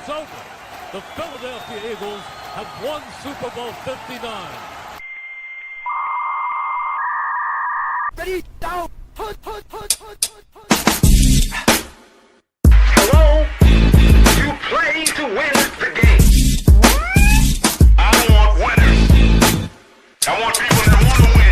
is over. The Philadelphia Eagles have won Super Bowl 59. Ready, down, put. Hello? You play to win the game. I want winners. I want people that want to win.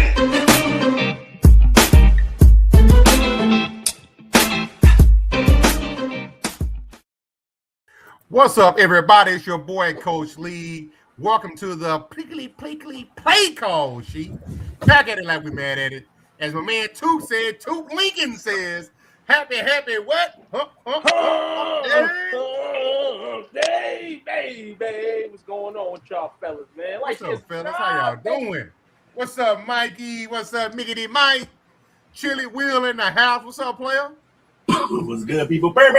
What's up, everybody? It's your boy, Coach Lee. Welcome to the Playcall Sheet. Back at it like we mad at it. As my man Toot said, Toot Lincoln says, happy what? Hey, baby. What's going on with y'all fellas, man? What's up, fellas? How y'all doing? What's up, Mikey? What's up, Miggity Mike? Chili Wheel in the house. What's up, player? What's good, people? Man.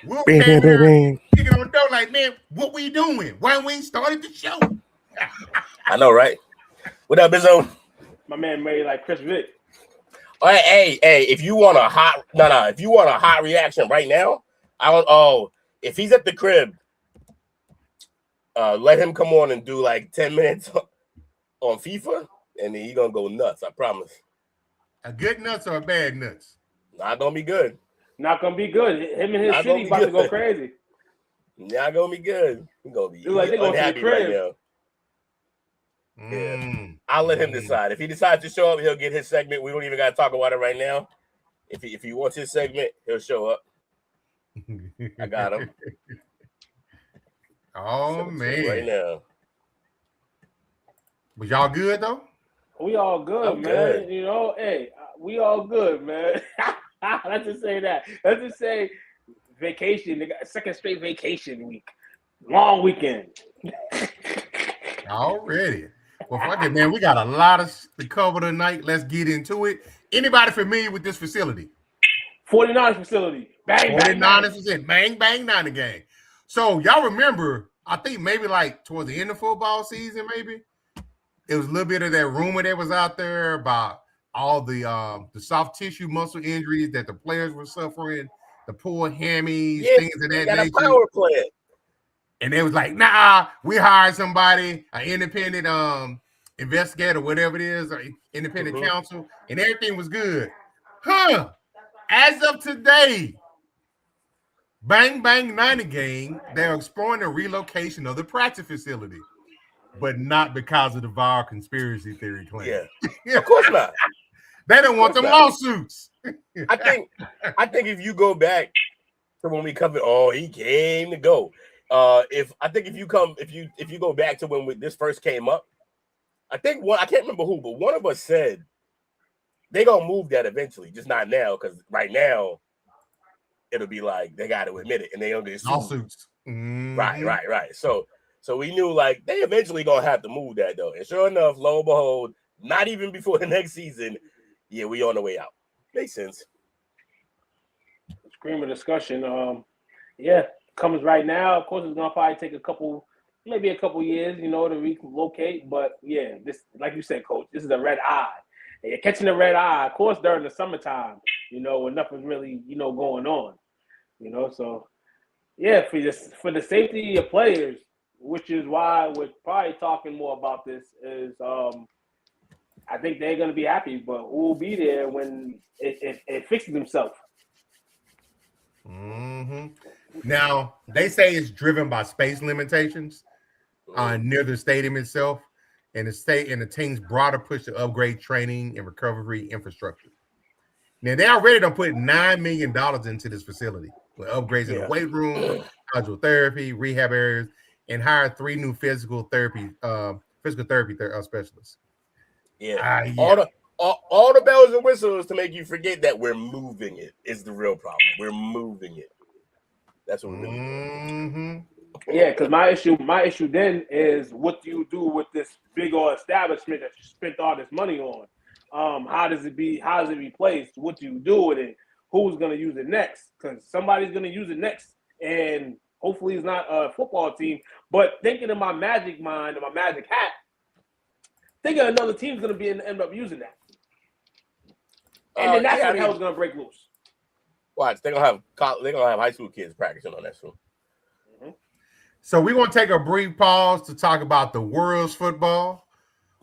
We'll kicking on the door like, man, what we doing? Why we ain't started the show? I know, right? What up, Bizzo? My man made like Chris Vick. Hey, if you want a hot if you want a hot reaction right now, if he's at the crib, let him come on and do like 10 minutes on FIFA, and then he's gonna go nuts, I promise. A good nuts or a bad nuts? Not gonna be good. Not gonna be good. Him and his city about to go crazy. Not gonna be good. He's gonna be like they're gonna unhappy right now. Yeah. I'll let him decide. If he decides to show up, he'll get his segment. We don't even got to talk about it right now. If he wants his segment, he'll show up. I got him. Oh, man. Right now. Was y'all good, though? We all good, man. Good. You know, hey, we all good, man. Let's just say that. Let's just say vacation. They got a second straight vacation week. Long weekend. Already. Well, fuck it, man. We got a lot to cover tonight. Let's get into it. Anybody familiar with this facility? 49ers facility. Bang, 49ers facility. Bang, bang, Niner gang. So, y'all remember, I think maybe like towards the end of football season, maybe, it was a little bit of that rumor that was out there about all the soft tissue muscle injuries that the players were suffering, the pulled hammies, things of that nature. Power plant. And they was like, nah, we hired somebody, an independent investigator, whatever it is, or independent counsel, and everything was good. As of today, bang, bang, Niner gang, they're exploring the relocation of the practice facility, but not because of the viral conspiracy theory claim. Yeah, of course not. They don't want them lawsuits. I think if you go back to when we covered, he came to go. If you go back to when this first came up, I can't remember who, but one of us said they gonna move that eventually, just not now, because right now it'll be like they got to admit it and they don't get lawsuits. Right. So we knew like they eventually gonna have to move that though, and sure enough, lo and behold, not even before the next season, we on the way out. Makes sense. Scream of discussion. Comes right now. Of course, it's gonna probably take maybe a couple years, to relocate. But this, like you said, Coach, this is a red eye. And you're catching the red eye, of course, during the summertime, when nothing's really, going on. So for the safety of your players, which is why we're probably talking more about this, is I think they're gonna be happy, but who will be there when it fixes themselves? Now, they say it's driven by space limitations near the stadium itself and the team's broader push to upgrade training and recovery infrastructure. Now, they already done put $9 million into this facility with upgrades in the weight room, hydrotherapy, rehab areas, and hired 3 new physical therapy specialists. All the bells and whistles to make you forget that we're moving it is the real problem. We're moving it. That's what we're doing. Yeah, because my issue then is, what do you do with this big old establishment that you spent all this money on? How does it replaced? What do you do with it? Who's going to use it next? Because somebody's going to use it next, and hopefully it's not a football team. But thinking in my magic mind, or my magic hat, thinking another team's going to end up using that. And then that's when hell's going to break loose. Watch, they're gonna have high school kids practicing on that soon. So we're gonna take a brief pause to talk about the world's football.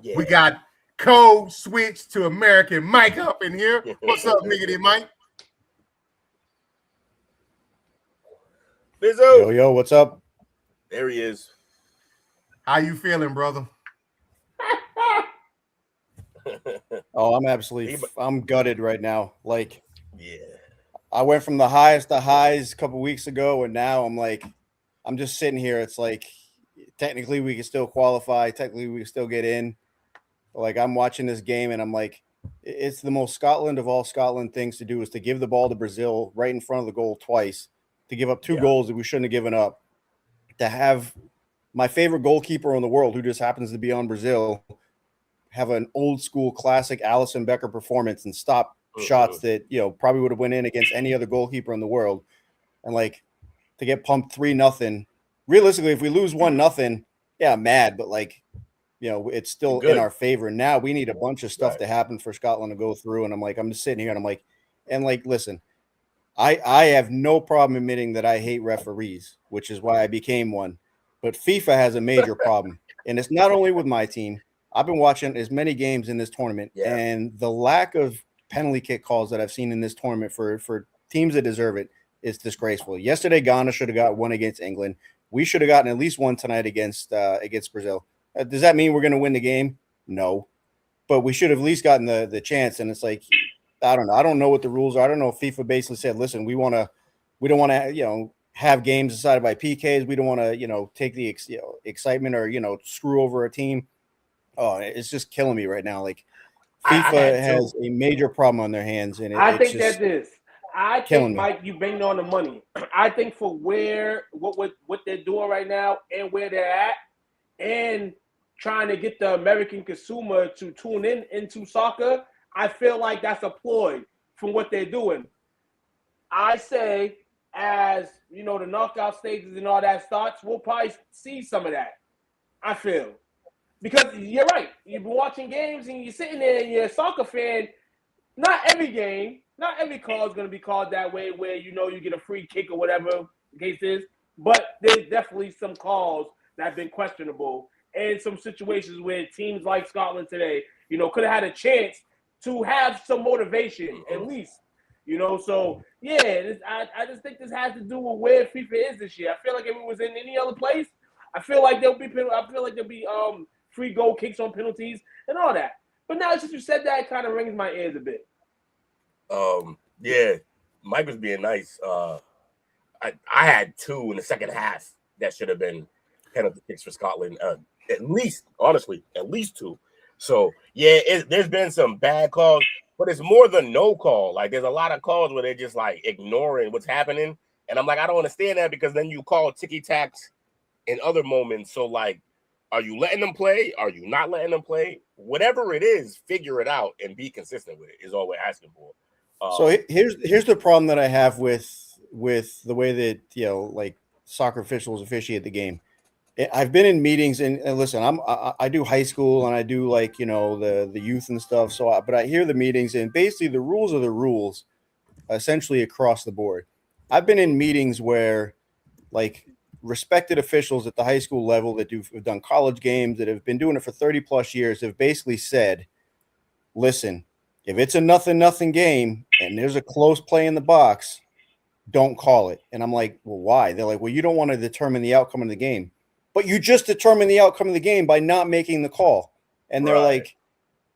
Yeah. We got code switch to American Mike up in here. What's up, Miggity Mike? Bizzo. Yo, what's up? There he is. How you feeling, brother? Oh, I'm gutted right now. Like, yeah, I went from the highest to highs a couple weeks ago, and now I'm just sitting here. It's like, technically we can still qualify. Technically we can still get in. Like, I'm watching this game, and I'm like, it's the most Scotland of all Scotland things to do is to give the ball to Brazil right in front of the goal twice, to give up two goals that we shouldn't have given up, to have my favorite goalkeeper in the world, who just happens to be on Brazil, have an old school classic Alisson Becker performance and stop shots that, probably would have went in against any other goalkeeper in the world. And like, to get pumped 3-0, realistically, if we lose 1-0, yeah, I'm mad, but it's still in our favor. Now we need a bunch of stuff to happen for Scotland to go through. And I'm just sitting here and I'm like, listen, I have no problem admitting that I hate referees, which is why I became one. But FIFA has a major problem. And it's not only with my team. I've been watching as many games in this tournament, and the lack of penalty kick calls that I've seen in this tournament for teams that deserve it is disgraceful. Yesterday, Ghana should have got one against England. We should have gotten at least one tonight against Brazil. Does that mean we're going to win the game? No. But we should have at least gotten the chance. And it's like, I don't know. I don't know what the rules are. I don't know if FIFA basically said, listen, we don't want to, have games decided by PKs. We don't want to, take the excitement or, screw over a team. Oh, it's just killing me right now. Like, FIFA has a major problem on their hands, and I think Mike, you banged on the money. I think for what they're doing right now and where they're at, and trying to get the American consumer to tune into soccer, I feel like that's a ploy from what they're doing. I say, as the knockout stages and all that starts, we'll probably see some of that. I feel. Because you're right. You've been watching games and you're sitting there and you're a soccer fan. Not every game, not every call is going to be called that way where you get a free kick or whatever the case is. But there's definitely some calls that have been questionable and some situations where teams like Scotland today, could have had a chance to have some motivation at least. So, yeah, I just think this has to do with where FIFA is this year. I feel like if it was in any other place, I feel like there'll be free goal kicks on penalties and all that. But now since you said that, it kind of rings my ears a bit. Yeah, Mike was being nice. I had two in the second half that should have been penalty kicks for Scotland. At least two. So, yeah, there's been some bad calls, but it's more than no call. Like, there's a lot of calls where they're just, ignoring what's happening. And I'm like, I don't understand that, because then you call ticky-tacks in other moments. So, are you letting them play? Are you not letting them play? Whatever it is, figure it out and be consistent with it is all we're asking for. So here's the problem that I have with the way that soccer officials officiate the game. I've been in meetings and listen, I do high school and I do the youth and stuff. But I hear the meetings, and basically the rules are the rules, essentially across the board. I've been in meetings where respected officials at the high school level that have done college games, that have been doing it for 30 plus years, have basically said, listen, if it's a 0-0 game and there's a close play in the box, don't call it. And I'm like, well, why? They're like, well, you don't want to determine the outcome of the game, but you just determine the outcome of the game by not making the call. And they're like,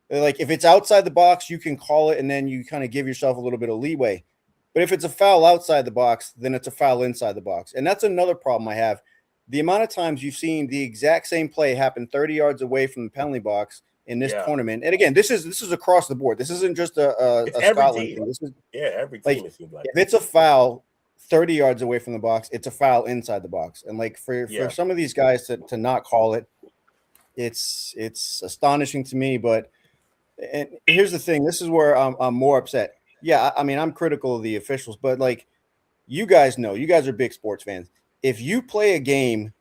if it's outside the box, you can call it. And then you kind of give yourself a little bit of leeway. But if it's a foul outside the box, then it's a foul inside the box. And that's another problem I have. The amount of times you've seen the exact same play happen 30 yards away from the penalty box in this tournament. And again, this is across the board. This isn't just a Scotland thing. This is every team, it seems like. If it's a foul 30 yards away from the box, it's a foul inside the box. And for some of these guys to not call it, it's astonishing to me. But and here's the thing. This is where I'm more upset. Yeah, I mean, I'm critical of the officials, but you guys know, you guys are big sports fans. If you play a game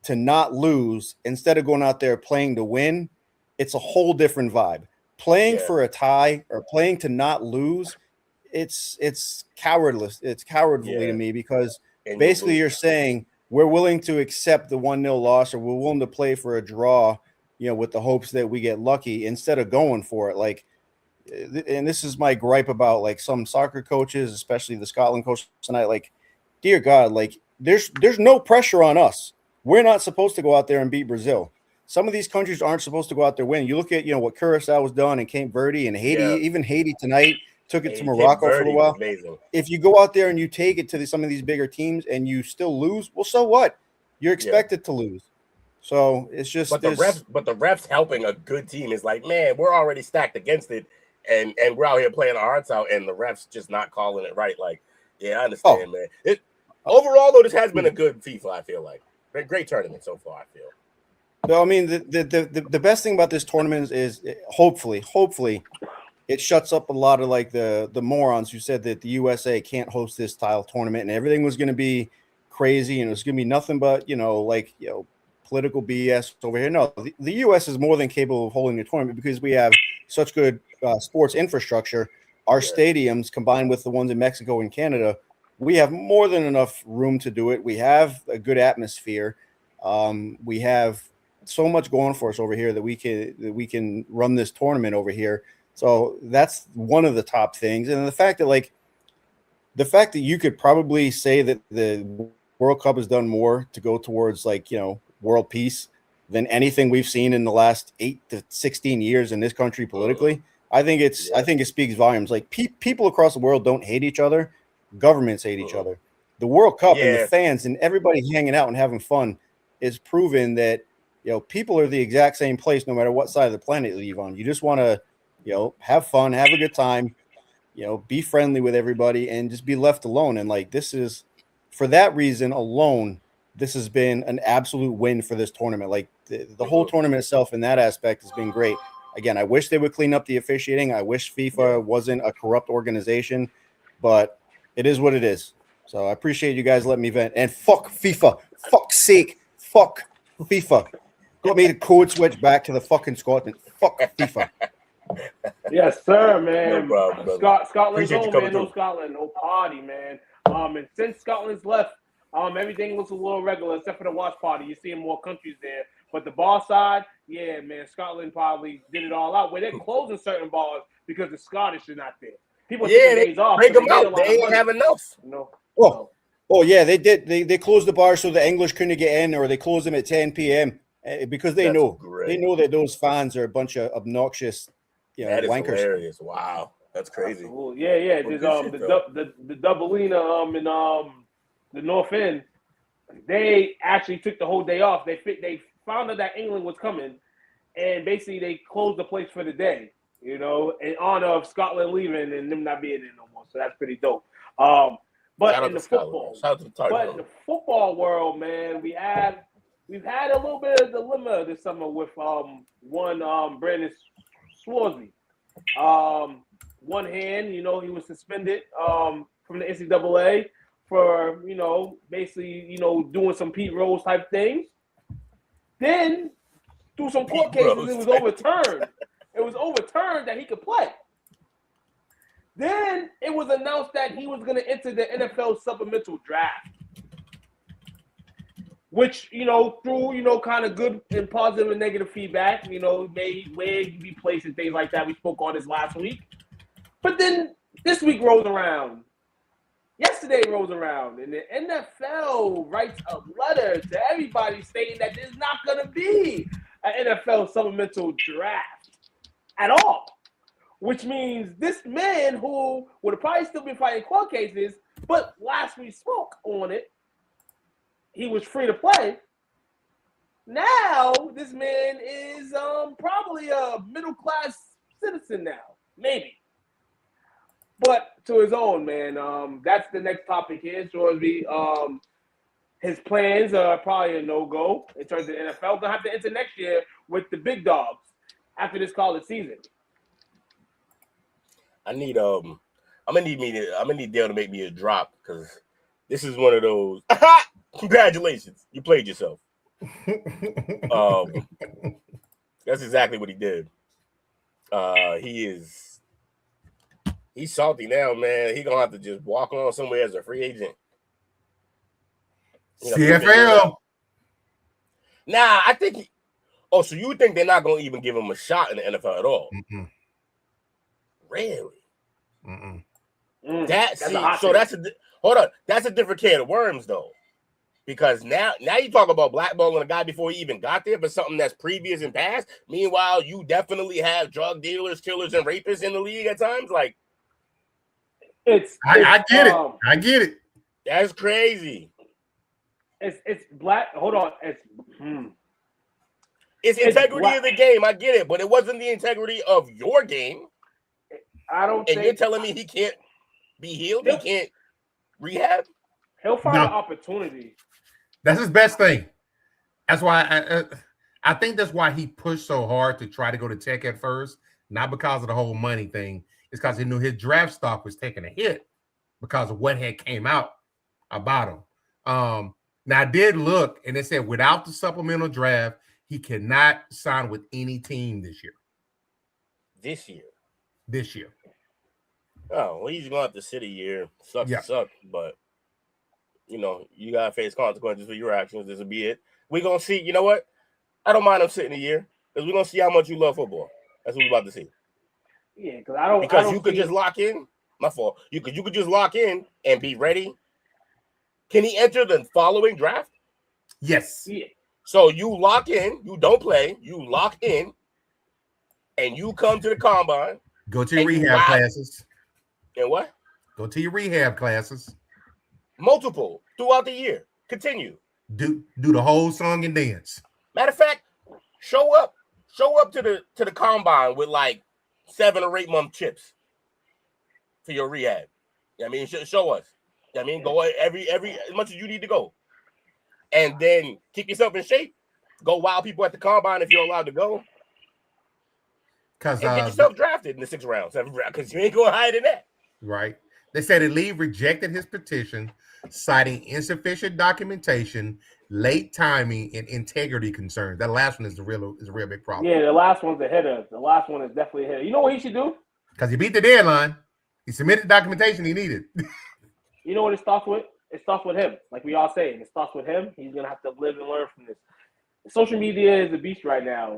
to not lose instead of going out there playing to win, it's a whole different vibe. Playing for a tie or playing to not lose, it's cowardless. It's cowardly to me because basically you're saying we're willing to accept the 1-0 loss, or we're willing to play for a draw, with the hopes that we get lucky instead of going for it. Like, and this is my gripe about like some soccer coaches, especially the Scotland coach tonight. Like, dear God, like there's no pressure on us. We're not supposed to go out there and beat Brazil. Some of these countries aren't supposed to go out there win. You look at what Curacao was done, and Cape Verde and Haiti. Even Haiti tonight took it to Morocco for a while. If you go out there and you take it to some of these bigger teams and you still lose, well, so what? You're expected to lose. So it's just but the refs helping a good team is like, man, we're already stacked against it, and we're out here playing our hearts out, and the refs just not calling it right. Like, yeah, I understand, man. Overall, though, this has been a good FIFA. I feel like great tournament so far. I feel. No, I mean the best thing about this tournament is hopefully it shuts up a lot of like the morons who said that the USA can't host this style tournament and everything was going to be crazy and it was going to be nothing but political BS over here. No, the US is more than capable of holding the tournament because we have such good sports infrastructure. Our stadiums combined with the ones in Mexico and Canada, we have more than enough room to do it. We have a good atmosphere. We have so much going for us over here that we can run this tournament over here. So that's one of the top things. And the fact that you could probably say that the World Cup has done more to go towards world peace than anything we've seen in the last 8 to 16 years in this country politically. I think it speaks volumes. Like people across the world don't hate each other. Governments hate each other. The World Cup and the fans and everybody hanging out and having fun is proven that people are the exact same place no matter what side of the planet you live on. You just want to have fun, have a good time, be friendly with everybody and just be left alone. And this is, for that reason alone, this has been an absolute win for this tournament. Like the whole tournament itself in that aspect has been great. Again, I wish they would clean up the officiating. I wish FIFA wasn't a corrupt organization, but it is what it is. So I appreciate you guys letting me vent. And fuck FIFA. Fuck's sake. Fuck FIFA. Got me to code switch back to the fucking Scotland. Fuck FIFA. Yes, sir, man. No problem, Scotland's home, man. No Scotland, no party, man. And since Scotland's left, everything looks a little regular except for the watch party. You're seeing more countries there. But the bar side, yeah, man, Scotland probably did it all out. Where they're closing certain bars because the Scottish are not there. People take days off. Break them out. They ain't have enough. Oh, yeah, they did. They closed the bar so the English couldn't get in, or they closed them at 10 p.m. Because they know that those fans are a bunch of obnoxious, that is wankers. Hilarious. Wow, that's crazy. Yeah. There's the Dublina in the North End. They actually took the whole day off. They found out that England was coming, and basically they closed the place for the day. In honor of Scotland leaving and them not being there no more. So that's pretty dope. But in the football world, man, we've had a little bit of dilemma this summer with one Brandon Sorsby. One hand, he was suspended from the NCAA for basically doing some Pete Rose type things. Then through some court cases, it was overturned. It was overturned that he could play. Then it was announced that he was going to enter the NFL Supplemental Draft, which, through, kind of good and positive and negative feedback, may where you be placed and things like that. We spoke on this last week. But then this week rolls around. Yesterday rolls around, and the NFL writes a letter to everybody saying that there's not going to be an NFL Supplemental Draft at all. Which means this man who would have probably still been fighting court cases, but last we spoke on it, he was free to play. Now this man is probably a middle-class citizen now, maybe. But to his own, man. That's the next topic here, Sorsby. His plans are probably a no-go in terms of the NFL. Gonna have to enter next year with the big dogs after this college season. I'm gonna need Dale to make me a drop because this is one of those. Congratulations, you played yourself. That's exactly what he did. He is He's salty now, man. He gonna have to just walk on somewhere as a free agent. CFL. Nah, I think. So you think they're not gonna even give him a shot in the NFL at all? Mm-mm. Really? Mm-mm. That's hold on. That's a different can of worms, though, because now you talk about blackballing a guy before he even got there for something that's previous and past. Meanwhile, you definitely have drug dealers, killers, and rapists in the league at times. Like, I get it. I get it. That's crazy. It's black. Hold on. It's integrity of the game. I get it, but it wasn't the integrity of your game. I don't. And you're telling me he can't be healed? He can't rehab? He'll find an opportunity. That's his best thing. That's why I think that's why he pushed so hard to try to go to Tech at first, not because of the whole money thing. It's because he knew his draft stock was taking a hit because of what had came out about him. Now I did look, and it said without the supplemental draft, he cannot sign with any team this year. This year. Oh, well, he's going to have to sit a year. Sucks, but, you got to face consequences for your actions. This will be it. We're going to see. You know what? I don't mind him sitting a year because we're going to see how much you love football. That's what we're about to see. Yeah, because I don't. Because you could just lock in. My fault. You could just lock in and be ready. Can he enter the following draft? Yes. Yeah. So you lock in. You don't play. You lock in, and you come to the combine. Go to your rehab classes. And what? Go to your rehab classes. Multiple throughout the year. Continue. Do the whole song and dance. Matter of fact, show up to the combine with like 7 or 8 month chips for your rehab. I mean, show us. I mean, go every as much as you need to go, and then keep yourself in shape. Go wow people at the combine if you're allowed to go. And get yourself drafted in the 6th round, 7th round, because you ain't going higher than that. Right. They said the league rejected his petition, citing insufficient documentation, late timing, and integrity concerns. That last one is a real big problem. Yeah, the last one's a hitter. The last one is definitely a hitter. You know what he should do? Because he beat the deadline. He submitted the documentation he needed. You know what it starts with? It starts with him. Like we all say, it starts with him. He's going to have to live and learn from this. Social media is a beast right now.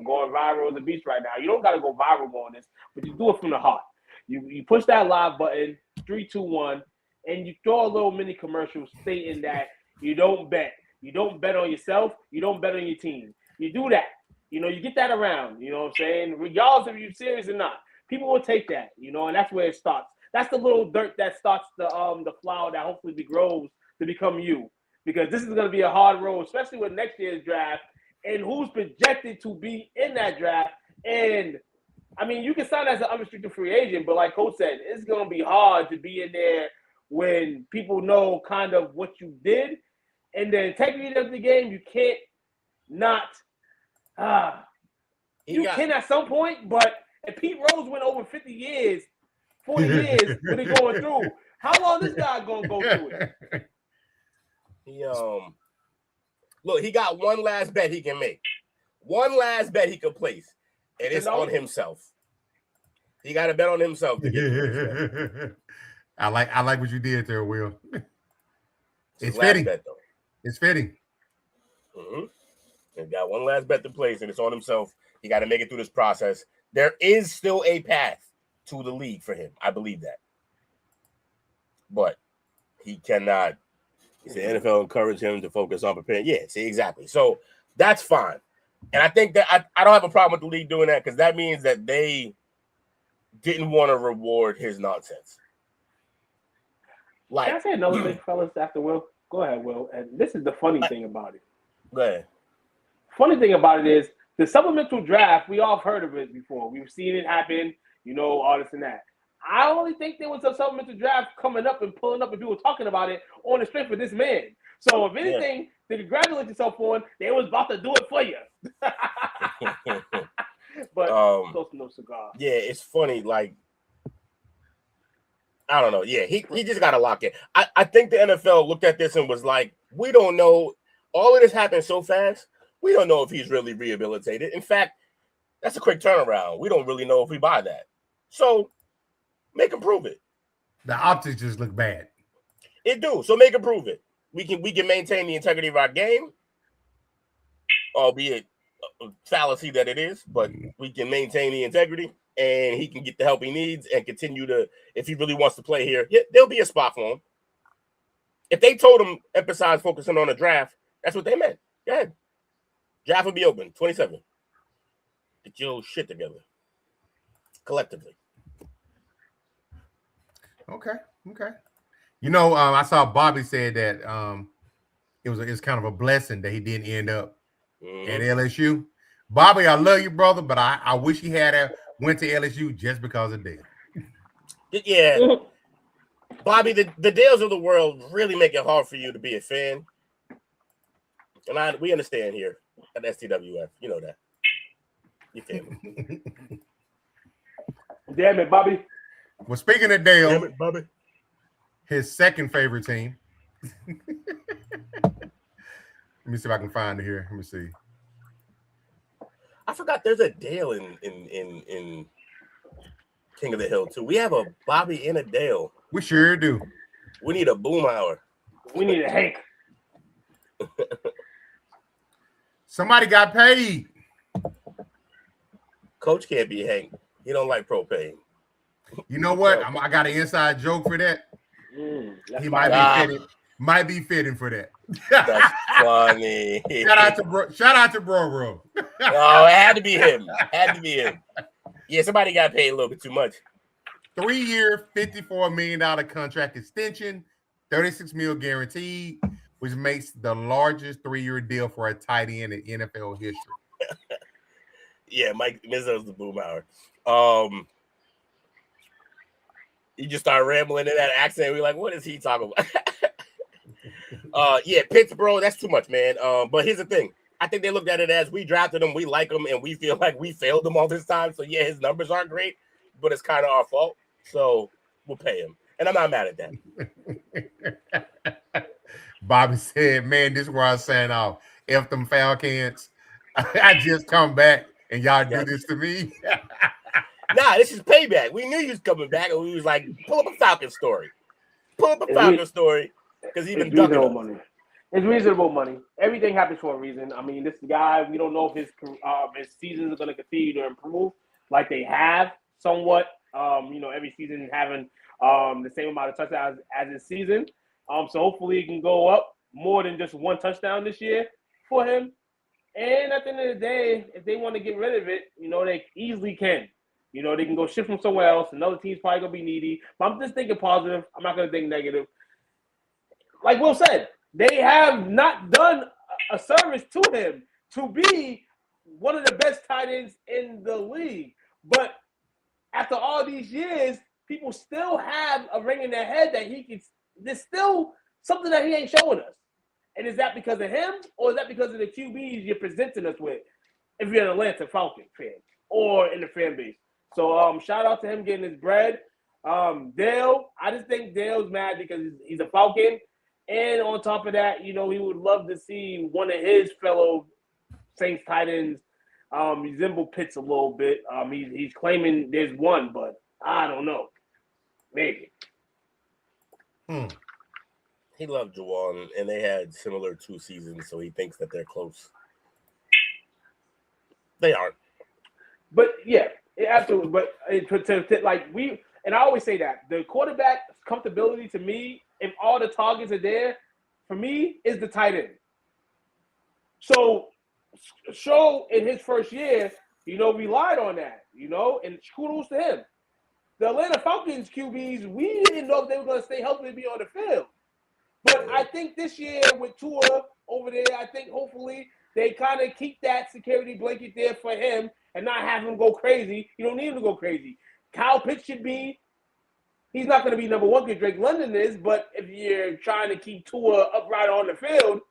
Going viral is a beast right now. You don't got to go viral on this, but you do it from the heart. You push that live button, 3, 2, 1, and you throw a little mini commercial stating that you don't bet. You don't bet on yourself. You don't bet on your team. You do that. You get that around. You know what I'm saying? Regardless if you're serious or not, people will take that. And that's where it starts. That's the little dirt that starts the flower that hopefully grows to become you. Because this is going to be a hard road, especially with next year's draft and who's projected to be in that draft. And, I mean, you can sign as an unrestricted free agent, but like Coach said, it's going to be hard to be in there when people know kind of what you did. And the integrity of the game, you can't not you can at some point, but if Pete Rose went over 50 years, 40 years when he going through, how long this guy going to go through it? Look, he got one last bet he can make. One last bet he can place. And it's on himself. He got to bet on himself to get the I like what you did there, Will. It's fitting. Bet, though. It's fitting. Mm-hmm. He got one last bet to place, and it's on himself. He got to make it through this process. There is still a path to the league for him. I believe that. But he cannot. The NFL encouraged him to focus on preparing. Yeah, see, exactly. So that's fine. And I think that I don't have a problem with the league doing that because that means that they didn't want to reward his nonsense. Can I say another thing, fellas, after Will? Go ahead, Will. And this is the funny thing about it. Go ahead. Funny thing about it is the supplemental draft, we all heard of it before. We've seen it happen, all this and that. I only think there was a supplemental draft coming up and pulling up and people talking about it on the strength of this man. So if anything, to congratulate yourself on, they was about to do it for you. But close to no cigar. Yeah, it's funny. Like, I don't know. Yeah, he just got to lock it. I think the NFL looked at this and was like, we don't know. All of this happened so fast. We don't know if he's really rehabilitated. In fact, that's a quick turnaround. We don't really know if we buy that. So Make him prove it. The optics just look bad. It do. So make him prove it. We can maintain the integrity of our game, albeit a fallacy that it is, but we can maintain the integrity, and he can get the help he needs and continue to, if he really wants to play here, yeah, there'll be a spot for him. If they told him emphasize focusing on the draft, that's what they meant. Go ahead. Draft will be open, 27. Get your shit together. Collectively. Okay. You know, I saw Bobby said that it's kind of a blessing that he didn't end up at LSU. Bobby, I love you, brother, but I wish he had went to LSU just because of Dale. Yeah. Bobby, the Dales of the world really make it hard for you to be a fan. And we understand here at STWF. You know that. You can. Damn it, Bobby. Well, speaking of Dale, damn it, Bobby. His second favorite team. Let me see if I can find it here. Let me see. I forgot there's a Dale in King of the Hill too. We have a Bobby and a Dale. We sure do. We need a boom hour. We need a Hank. Somebody got paid. Coach can't be Hank. He don't like propane. You know what? I got an inside joke for that. He might be fitting for that. That's funny. Shout out to Bro. Oh, it had to be him. Yeah, somebody got paid a little bit too much. 3-year, $54 million contract extension, $36 million guaranteed, which makes the largest 3-year deal for a tight end in NFL history. Yeah, Mike Mizzo's the boom hour. You just start rambling in that accent. We're like, what is he talking about? Yeah, Pitts, bro, that's too much, man. But here's the thing. I think they looked at it as we drafted him, we like him, and we feel like we failed him all this time. So, yeah, his numbers aren't great, but it's kind of our fault. So we'll pay him. And I'm not mad at that. Bobby said, man, this is where I saying off. F them Falcons. I just come back and y'all do this to me. Nah, this is payback. We knew you was coming back, and we was like, pull up a Falcon story. Because he's been ducking money. It's reasonable money. Everything happens for a reason. I mean, this guy, we don't know if his seasons are going to continue to improve like they have somewhat. Every season having the same amount of touchdowns as his season. So hopefully it can go up more than just one touchdown this year for him. And at the end of the day, if they want to get rid of it, they easily can. They can go shift from somewhere else. Another team's probably going to be needy. But I'm just thinking positive. I'm not going to think negative. Like Will said, they have not done a service to him to be one of the best tight ends in the league. But after all these years, people still have a ring in their head that he can – there's still something that he ain't showing us. And is that because of him or is that because of the QBs you're presenting us with if you're an Atlanta Falcon fan or in the fan base? So shout out to him getting his bread. Dale, I just think Dale's mad because he's a Falcon. And on top of that, he would love to see one of his fellow Saints tight ends resemble Pitts a little bit. He's claiming there's one, but I don't know. Maybe. He loved Juwan, and they had similar 2 seasons, so he thinks that they're close. They aren't. But, yeah, absolutely. But and I always say that. The quarterback comfortability to me, if all the targets are there, for me, is the tight end. So, Show in his first year, relied on that, and kudos to him. The Atlanta Falcons QBs, we didn't know if they were going to stay healthy and be on the field. But I think this year with Tua over there, I think hopefully they kind of keep that security blanket there for him and not have him go crazy. You don't need him to go crazy. Kyle Pitts should be – he's not going to be number one because Drake London is, but if you're trying to keep Tua upright on the field,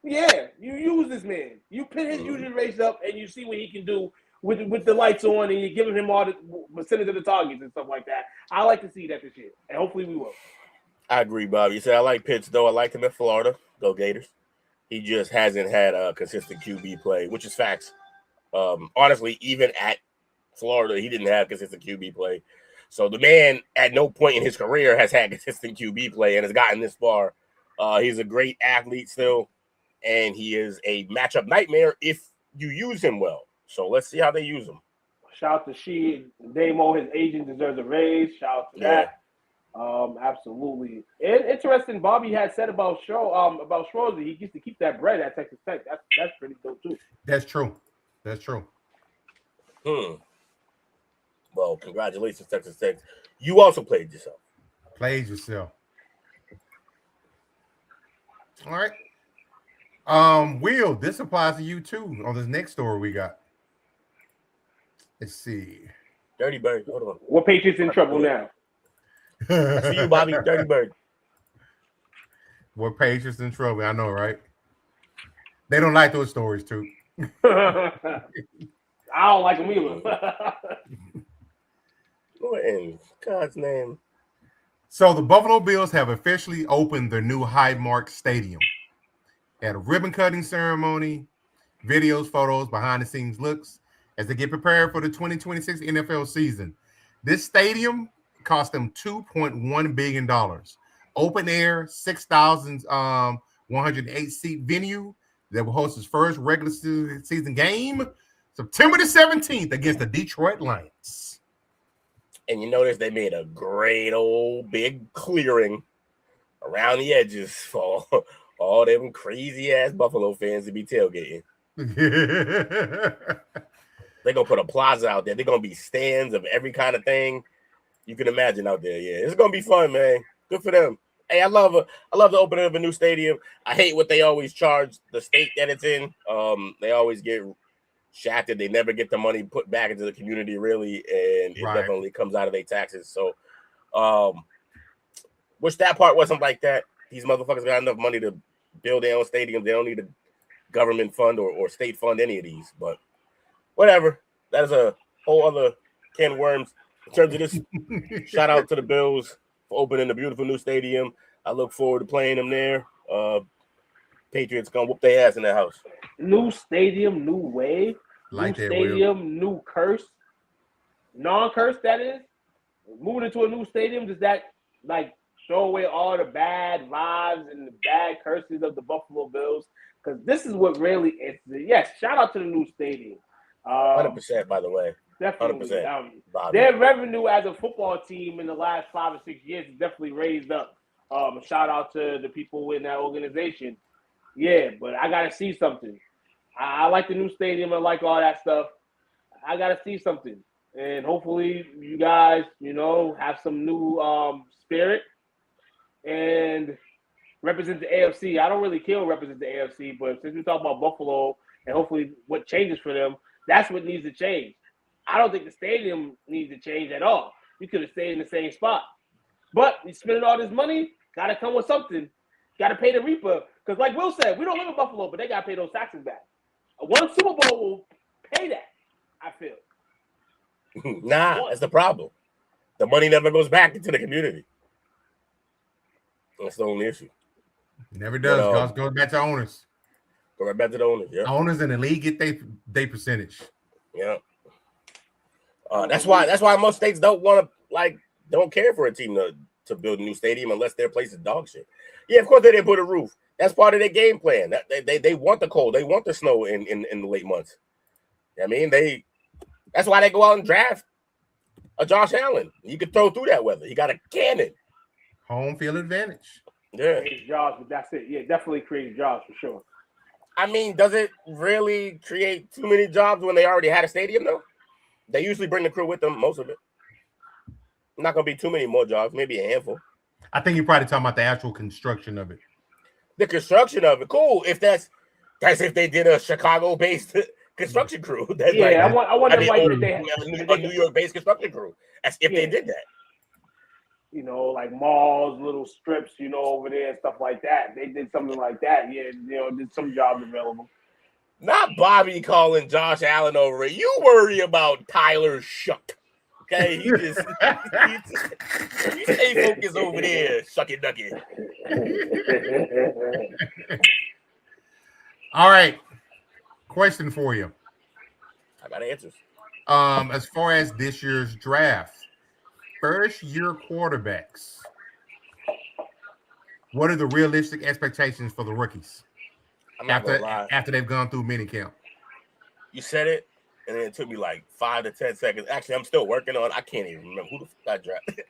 yeah, you use this man. You pin his usage rates up and you see what he can do with the lights on and you're giving him all the percentage of the targets and stuff like that. I like to see that this year, and hopefully we will. I agree, Bob. You said I like Pitts, though. I liked him in Florida. Go Gators. He just hasn't had a consistent QB play, which is facts. Honestly, even at Florida, he didn't have consistent QB play. So the man at no point in his career has had consistent QB play and has gotten this far. He's a great athlete still, and he is a matchup nightmare if you use him well. So let's see how they use him. Shout out to She Damo, his agent deserves a raise. Shout out to that. Absolutely. And interesting, Bobby had said about Sorsby, he gets to keep that bread at Texas Tech. That's pretty dope too. That's true. Well, congratulations, Texas Tech. You also played yourself. All right. Will, this applies to you too on this next story we got. Let's see. Dirty Bird. Hold on. What Patriots in trouble now? I see you, Bobby. Dirty Bird. What Patriots in trouble? I know, right? They don't like those stories too. I don't like them either. What in God's name? So the Buffalo Bills have officially opened their new Highmark Stadium. At a ribbon cutting ceremony, videos, photos, behind the scenes looks as they get prepared for the 2026 NFL season. This stadium cost them $2.1 billion. Open air, 6,108 seat venue that will host its first regular season game September the 17th against the Detroit Lions. And you notice they made a great old big clearing around the edges for all them crazy ass Buffalo fans to be tailgating. They're gonna put a plaza out there. They're gonna be stands of every kind of thing you can imagine out there. Yeah, it's gonna be fun, man. Good for them. Hey, I love the opening of a new stadium. I hate what they always charge the state that it's in. They always get shafted. They never get the money put back into the community, really, and it definitely comes out of their taxes. So, wish that part wasn't like that. These motherfuckers got enough money to build their own stadiums. They don't need a government fund or state fund any of these. But whatever. That is a whole other can of worms. In terms of this, shout out to the Bills for opening a beautiful new stadium. I look forward to playing them there. Patriots gonna whoop their ass in that house. New stadium, new wave. Like new stadium, new curse. Non-curse, that is. Moving into a new stadium, does that like throw away all the bad vibes and the bad curses of the Buffalo Bills? Because this is what really is. Yes, shout out to the new stadium. 100%, by the way. Definitely. 100%. Their revenue as a football team in the last 5 or 6 years is definitely raised up. Shout out to the people in that organization. Yeah, but I got to see something. I like the new stadium. I like all that stuff. I got to see something. And hopefully you guys, have some new spirit and represent the AFC. I don't really care who represents the AFC, but since we talk about Buffalo and hopefully what changes for them, that's what needs to change. I don't think the stadium needs to change at all. You could have stayed in the same spot. But you spending all this money, got to come with something. Got to pay the reaper. Because like Will said, we don't live in Buffalo, but they got to pay those taxes back. One Super Bowl will pay that, I feel. Nah, that's the problem. The money never goes back into the community. That's the only issue. Never does. Goes back to owners. Go right back to the owners. Yeah. Owners in the league get their percentage. Yeah. That's why most states don't care for a team to build a new stadium unless their place is dog shit. Yeah, of course they didn't put a roof. That's part of their game plan. They want the cold. They want the snow in the late months. I mean, that's why they go out and draft a Josh Allen. He could throw through that weather. He got a cannon. Home field advantage. Yeah. Creates jobs, but that's it. Yeah, definitely creates jobs for sure. I mean, does it really create too many jobs when they already had a stadium, though? They usually bring the crew with them, most of it. Not going to be too many more jobs, maybe a handful. I think you're probably talking about the actual construction of it. The construction of it, cool. If that's if they did a Chicago-based construction crew. That's I wonder why they had a New York-based construction crew. As if they did that. Like malls, little strips, over there and stuff like that. They did something like that. Yeah, did some jobs available. Not Bobby calling Josh Allen over it. You worry about Tyler Shuck. Okay, you stay focused over there, shucky ducky. All right, question for you. I got answers. As far as this year's draft, first-year quarterbacks, what are the realistic expectations for the rookies after they've gone through minicamp? You said it, and then it took me like 5 to 10 seconds. Actually, I'm still working on it. I can't even remember who the fuck I drafted.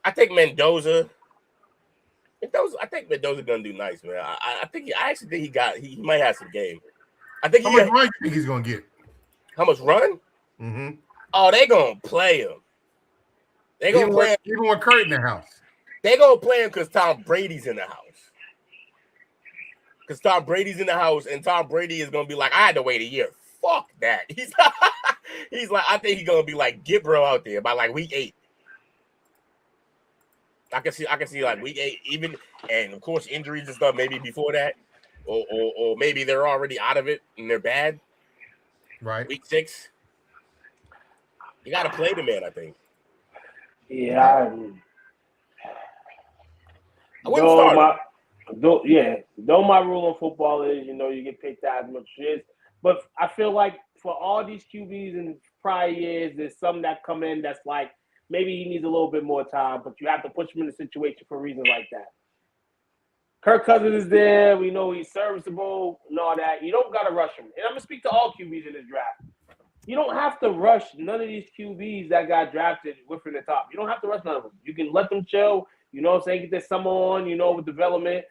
I think Mendoza. I think Mendoza gonna do nice, man. I actually think he might have some game. I think how much run you think he's gonna get? How much run? Mm-hmm. Oh, they gonna play him. They gonna play him even with Kurt in the house. They gonna play him because Tom Brady's in the house. Because Tom Brady's in the house, and Tom Brady is gonna be like, I had to wait a year. Fuck that. He's like, I think he's gonna be like, get bro out there by like week 8. I can see like week 8, even, and of course injuries and stuff maybe before that, or maybe they're already out of it and they're bad. Right. Week 6, you got to play the man. I think. Yeah. I wouldn't start. Though my rule on football is, you get picked out as much as, but I feel like for all these QBs in prior years, there's some that come in that's like, maybe he needs a little bit more time, but you have to push him in a situation for reasons like that. Kirk Cousins is there. We know he's serviceable and all that. You don't got to rush him. And I'm going to speak to all QBs in this draft. You don't have to rush none of these QBs that got drafted within the top. You don't have to rush none of them. You can let them chill. You know what I'm saying? Get their summer on, with development.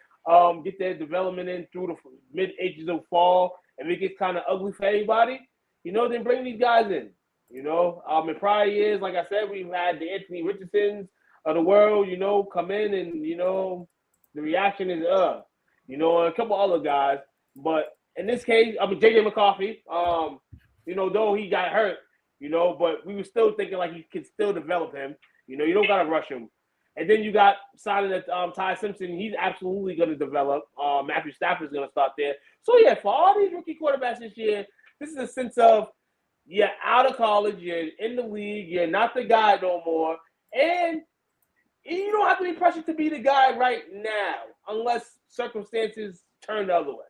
Get their development in through the mid-ages of fall. If it gets kind of ugly for everybody, then bring these guys in. In prior years, like I said, we've had the Anthony Richardsons of the world, come in and, the reaction is, and a couple other guys. But in this case, J.J. McCarthy, though he got hurt, but we were still thinking like he could still develop him. You don't got to rush him. And then you got signing at Ty Simpson. He's absolutely going to develop. Matthew Stafford's going to start there. So, yeah, for all these rookie quarterbacks this year, this is a sense of, you're out of college, you're in the league, you're not the guy no more, and you don't have to be pressured to be the guy right now unless circumstances turn the other way.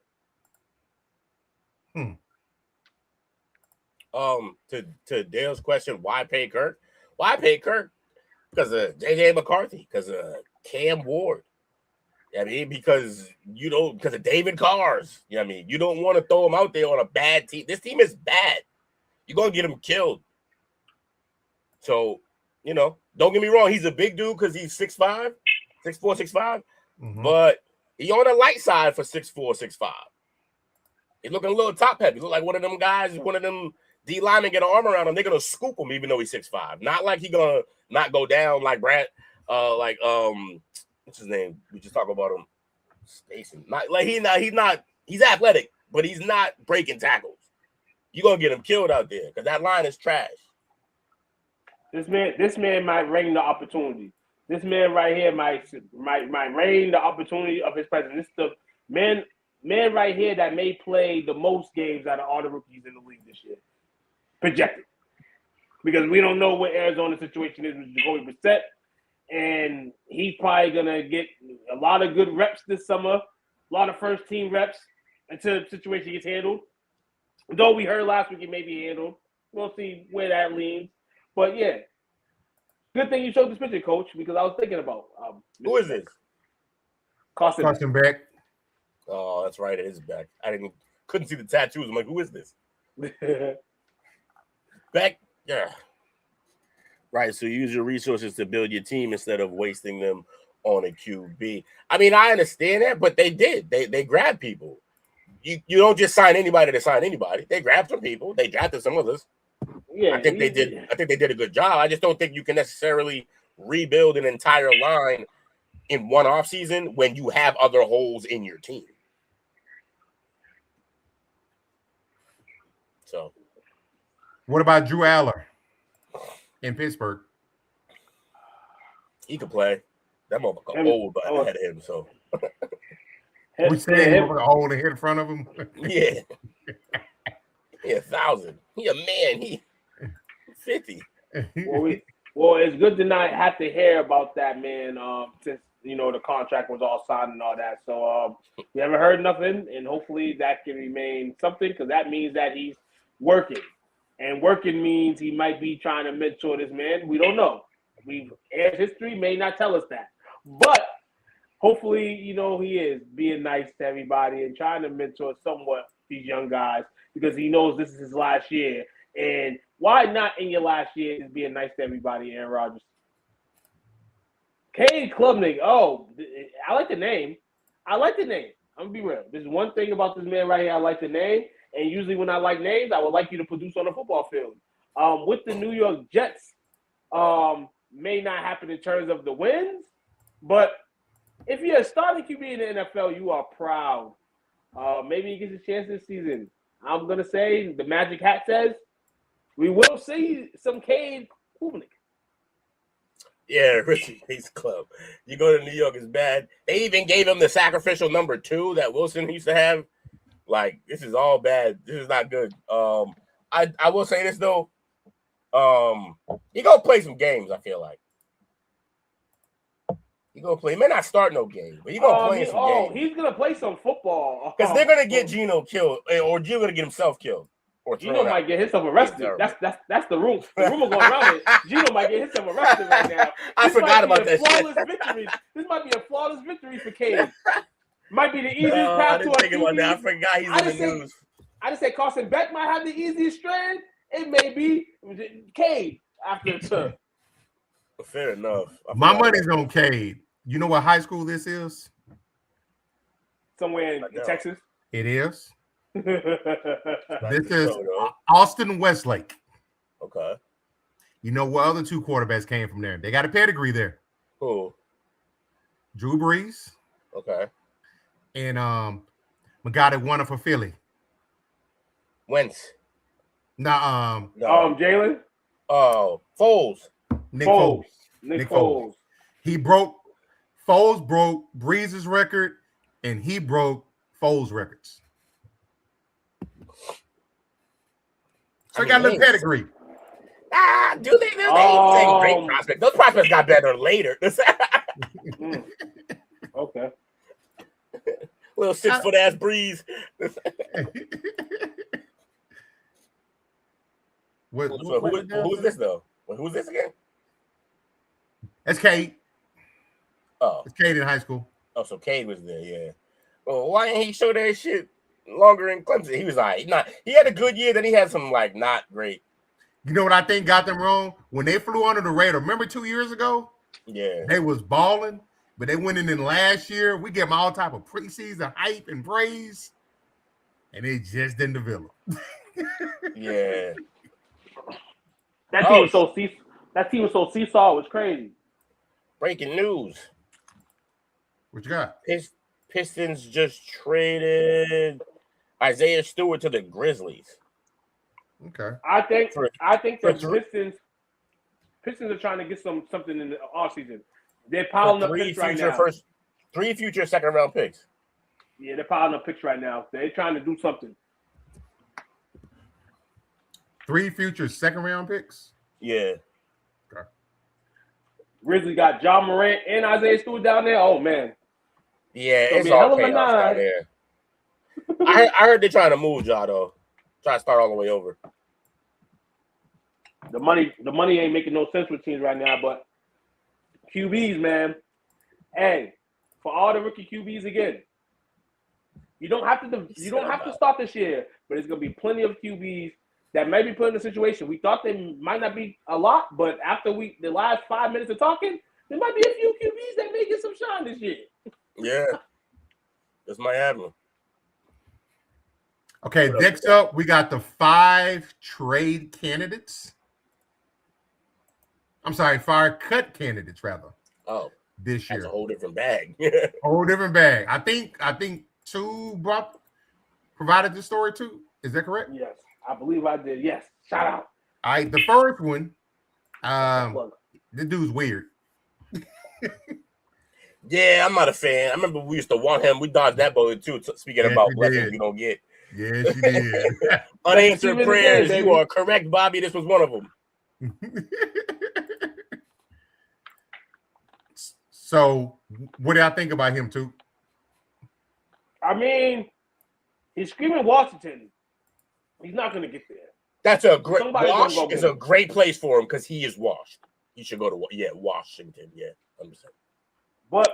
To Dale's question, why pay Kirk? Why pay Kirk? Because of J.J. McCarthy, because of Cam Ward. Because of David Carrs. You don't want to throw him out there on a bad team. This team is bad. You're going to get him killed. So, don't get me wrong. He's a big dude because he's 6'5", 6'4", 6'5". Mm-hmm. But he on the light side for 6'4", 6'5". He's looking a little top heavy. Look like one of them guys, one of them D linemen get an arm around him. They're going to scoop him even though he's 6'5". Not like he's going to not go down like Brad, what's his name? We just talked about him. Stacy. Not like he's athletic, but he's not breaking tackles. You're going to get him killed out there because that line is trash. This man might reign the opportunity. This man right here might reign the opportunity of his presence. This is the man right here that may play the most games out of all the rookies in the league this year. Projected. Because we don't know what Arizona's situation is with Jacoby Brissett. And he's probably going to get a lot of good reps this summer, a lot of first-team reps until the situation gets handled. Though we heard last week it may be handled. We'll see where that leans. But, yeah, good thing you showed this picture, Coach, because I was thinking about who is this? Carson Beck. Oh, that's right. It is Beck. Couldn't see the tattoos. I'm like, who is this? Beck? Yeah. Right, so use your resources to build your team instead of wasting them on a QB. I understand that, but they did. They grabbed people. You don't just sign anybody to sign anybody. They grabbed some people. They drafted some others. Yeah, I think they did a good job. I just don't think you can necessarily rebuild an entire line in one offseason when you have other holes in your team. So, what about Drew Aller in Pittsburgh? He could play. That motherfucker old, but ahead of him. So we said he was old and hit in front of him. Yeah. He 1,000. He a man. He 50. Well, it's good to not have to hear about that, man, since, the contract was all signed and all that. So we haven't heard nothing, and hopefully that can remain something because that means that he's working. And working means he might be trying to mentor this man. We don't know. History may not tell us that. But hopefully, he is being nice to everybody and trying to mentor somewhat these young guys because he knows this is his last year. And why not in your last year is being nice to everybody, Aaron Rodgers? Cade Klubnik. Oh, I like the name. I'm going to be real. There's one thing about this man right here. I like the name. And usually when I like names, I would like you to produce on the football field. With the New York Jets, may not happen in terms of the wins, but if you're a starting QB in the NFL, you are proud. Maybe he gets a chance this season. I'm going to say the Magic Hat says we will see some Cade Klubnik. Yeah, Richie Hayes Club. You go to New York, it's bad. They even gave him the sacrificial number 2 that Wilson used to have. Like, this is all bad. This is not good. I will say this though. He gonna play some games. I feel like he gonna play. He may not start no game, but he gonna play some games. He's gonna play some football because they're gonna get Geno killed, or Geno gonna get himself killed, or Geno might get himself arrested. That's the rumor. The rumor going around it. Geno might get himself arrested right now. I forgot about that. This might be a flawless victory for Cade. Might be the easiest path to a QB. I forgot he's in the news. I just say Carson Beck might have the easiest strand. It may be Cade after the turn. Fair enough. My money's on Cade. You know what high school this is? Somewhere in Texas. It is. This is Austin Westlake. Okay. You know what other 2 quarterbacks came from there? They got a pedigree there. Who? Drew Brees. Okay. And my guy that won it for Philly. Wentz. No. Jalen. Oh, Foles. Nick Foles. Foles broke Brees' record, and he broke Foles' records. So he got a little pedigree. Do they? Great prospects. Those prospects got better later. Okay. Little 6-foot ass Breeze. Who's this though? Who's this again? That's Cade. Oh, it's Cade in high school. Oh, so Cade was there, yeah. Well, why didn't he show that shit longer in Clemson? He was he had a good year, then he had some not great. You know what I think got them wrong? When they flew under the radar, remember 2 years ago? Yeah. They was balling, but they went in last year. We gave them all type of preseason hype and praise, and it just didn't develop. Yeah. That team was so seesaw. It was crazy. Breaking news. What you got? Pistons just traded Isaiah Stewart to the Grizzlies. Okay. I think the Pistons are trying to get something in the offseason. They're piling up picks right now. 3 future second-round picks. Yeah, they're piling up picks right now. They're trying to do something. 3 future second-round picks? Yeah. Okay. Grizzlies got John Morant and Isaiah Stewart down there. Oh, man. Yeah, it's all chaos down there. I heard they're trying to move Ja, though. Try to start all the way over. The money ain't making no sense with teams right now, but QBs, man. Hey, for all the rookie QBs again, you don't have to start this year, but there's gonna be plenty of QBs that may be put in a situation. We thought they might not be a lot, but after the last 5 minutes of talking, there might be a few QBs that may get some shine this year. Yeah, this might happen. Okay, next up, we got the 5 trade candidates. I'm sorry, 5 cut candidates, rather. Oh, this year. That's a whole different bag. Whole different bag. I think 2 provided the story too. Is that correct? Yes, I believe I did. Yes, shout out. All right, the first one, this dude's weird. Yeah, I'm not a fan. I remember we used to want him. We dodged that bullet too. Speaking about blessings we don't get. Yes, you did. Unanswered prayers. You are correct, Bobby. This was one of them. So, what do I think about him too? I mean, he's screaming Washington. He's not going to get there. That's a great Wash is a great place for him because he is washed. He should go to Washington. Yeah, 100%. But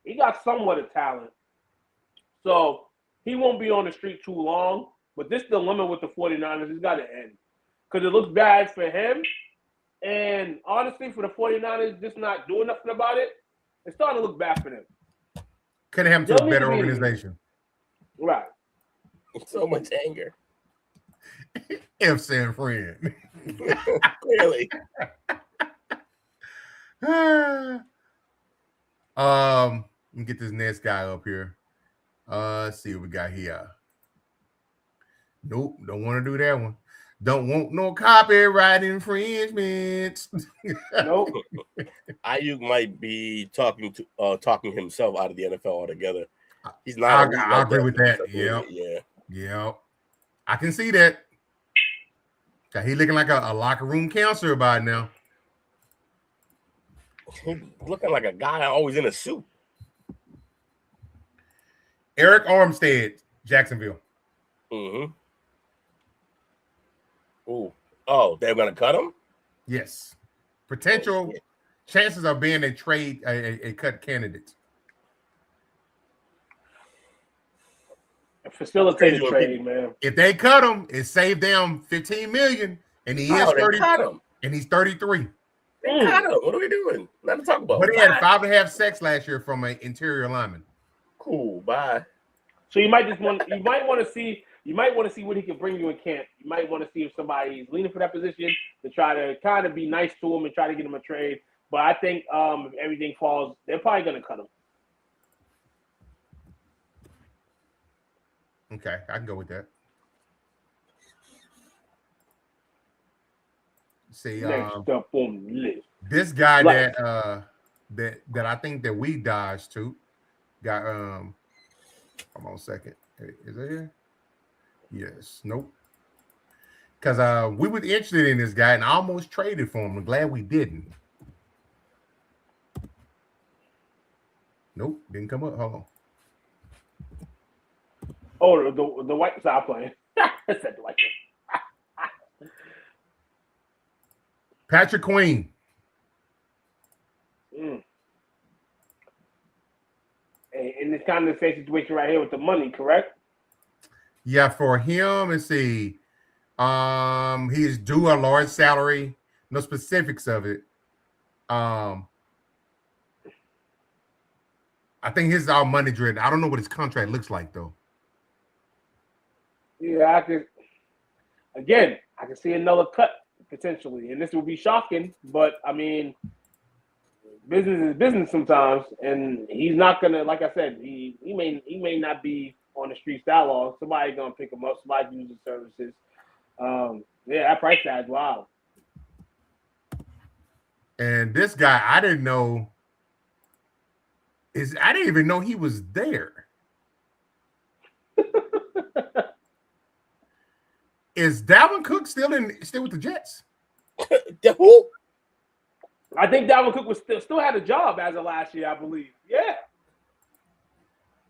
he got somewhat of talent, so he won't be on the street too long. But this is the limit with the 49ers. It's got to end because it looks bad for him. And honestly, for the 49ers, just not doing nothing about it, it's starting to look bad for them. Could have him to a better organization. Right. So much anger. F San Fran. Clearly. Let me get this next guy up here. Let's see what we got here. Nope, don't want to do that one. Don't want no copyright infringements. Nope. Ayuk might be talking himself out of the NFL altogether. He's not. I agree with that. Yeah. I can see that. He's looking like a locker room counselor by now. He's looking like a guy always in a suit. Eric Armstead, Jacksonville. Mm-hmm. Ooh. Oh, they're gonna cut him? Yes. Potential chances of being a cut candidate. Facilitate a trade, man. If they cut him, it saved them $15 million, and he is 30. And he's 33. They cut him. What are we doing? Nothing to talk about. But he had 5.5 sacks last year from an interior lineman. Cool. Bye. So you might want to see what he can bring you in camp. You might want to see if somebody is leaning for that position to try to kind of be nice to him and try to get him a trade. But I think if everything falls, they're probably going to cut him. Okay, I can go with that. See, next up on the list. This guy that I think that we dodged to got hold on a second. Is it here? Yes. Nope. Because we were interested in this guy and I almost traded for him. I'm glad we didn't. Nope, didn't come up. Hold on. Oh, the white side playing. I said the white side. Patrick Queen. And it's kind of the same situation right here with the money, correct? Yeah, for him, let's see. He is due a large salary. No specifics of it. I think his is all money driven. I don't know what his contract looks like though. Yeah, I can see another cut potentially, and this will be shocking. But I mean, business is business sometimes, and he's not gonna. Like I said, he may not be on the streets that long. Somebody's gonna pick him up. Somebody use his services. That price tag, wow. And this guy, I didn't even know he was there. Is Dalvin Cook still with the Jets? Who? I think Dalvin Cook was still had a job as of last year, I believe. Yeah.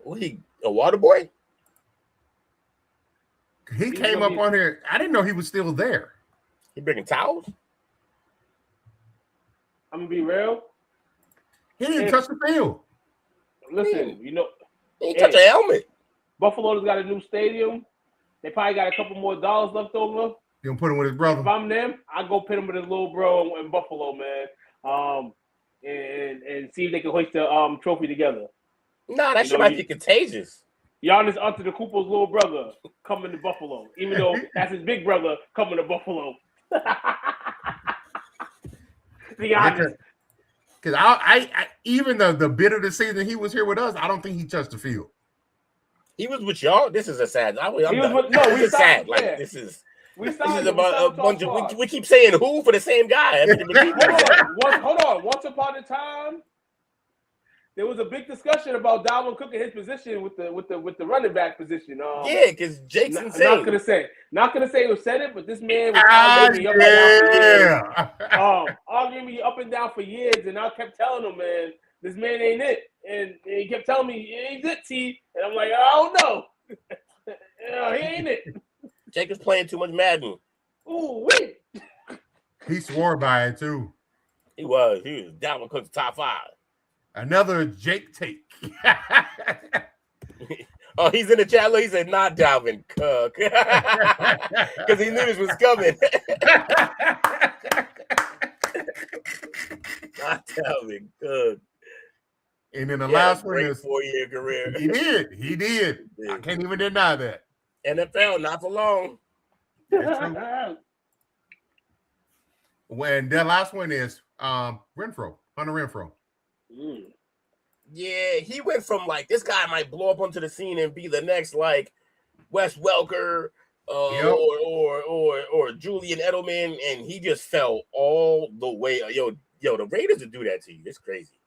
Was he a water boy? He came up on here. I didn't know he was still there. He bringing towels? I'm gonna be real. He didn't touch the field. Listen, he didn't touch a helmet. Buffalo's got a new stadium. They probably got a couple more dollars left over. You gonna put him with his brother? If I'm them, I go put him with his little bro in Buffalo, man. And see if they can hoist the trophy together. Nah, that shit might be contagious. Giannis Antetokounmpo's little brother coming to Buffalo, even though that's his big brother coming to Buffalo. Because I even the bit of the season he was here with us, I don't think he touched the field. He was with y'all. This is a sad. We sad. Like this is. We this is about a bunch of. We keep saying who for the same guy. Hold on. Once upon a time, there was a big discussion about Dalvin Cook and his position with the running back position. Yeah, because Jake's insane. Not gonna say who said it, but this man was arguing me up and down for years, and I kept telling him, man, this man ain't it, and he kept telling me he ain't it, T, and I'm like, I don't know, he ain't it. Jacob's playing too much Madden. Ooh, wait. He swore by it too. He was Dalvin Cook's top 5. Another Jake take. Oh, he's in the chat. Look, he said not Dalvin Cook because he knew this was coming. Not Dalvin Cook. And then the last one is 4-year career. He did. I can't even deny that. NFL, not for long. That's true. When the last one is Hunter Renfro. Yeah, he went from like this guy might blow up onto the scene and be the next like Wes Welker or Julian Edelman, and he just fell all the way. Yo, the Raiders would do that to you. It's crazy.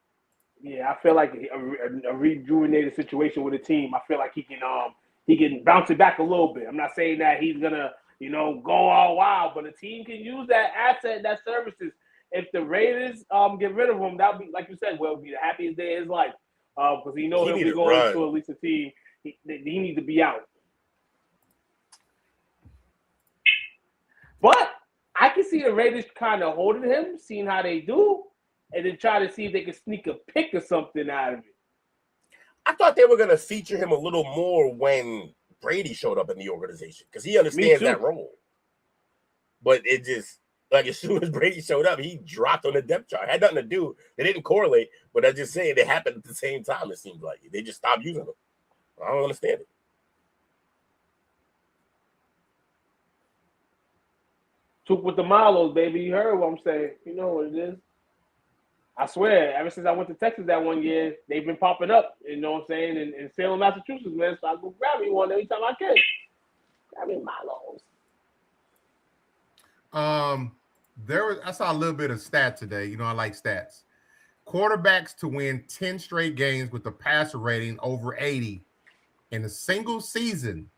Yeah, I feel like a rejuvenated situation with a team. I feel like he can bounce it back a little bit. I'm not saying that he's gonna go all wild, but a team can use that asset, that services. If the Raiders get rid of him, that'll be, like you said, will be the happiest day of his life because he knows he'll be going to at least a team. He needs to be out. But I can see the Raiders kind of holding him, seeing how they do, and then try to see if they can sneak a pick or something out of it. I thought they were going to feature him a little more when Brady showed up in the organization because he understands that role. But it just, like, as soon as Brady showed up, he dropped on the depth chart. It had nothing to do. They didn't correlate, but I'm just saying it happened at the same time, it seems like. They just stopped using him. I don't understand it. Took with the Milos, baby. You heard what I'm saying. You know what it is. I swear, ever since I went to Texas that one year, they've been popping up, you know what I'm saying, in Salem, Massachusetts, man. So I go grab me one every time I can. Grab me Milos. I saw a little bit of stats today. I like stats. Quarterbacks to win 10 straight games with a passer rating over 80 in a single season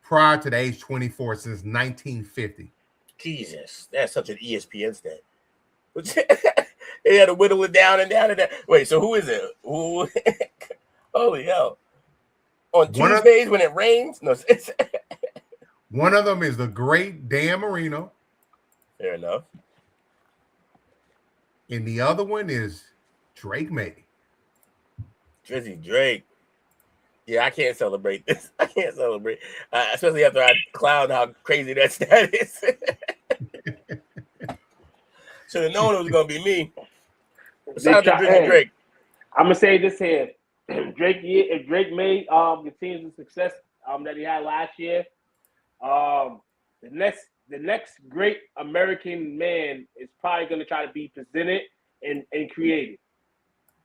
prior to the age 24 since 1950. Jesus, that's such an ESPN stat. They had to whittle it down and down and down. Wait, so who is it? Who? Holy hell. On Tuesdays when it rains? No, one of them is the great Dan Marino. Fair enough. And the other one is Drake May. Drizzy Drake. Yeah, I can't celebrate this. I can't celebrate. Especially after I clown how crazy that stat is. Should have known it was going to be me. Shout out to Drizzy Drake. I'm going to say this here. If Drake May continues the success that he had last year, the next great American man is probably going to try to be presented and created.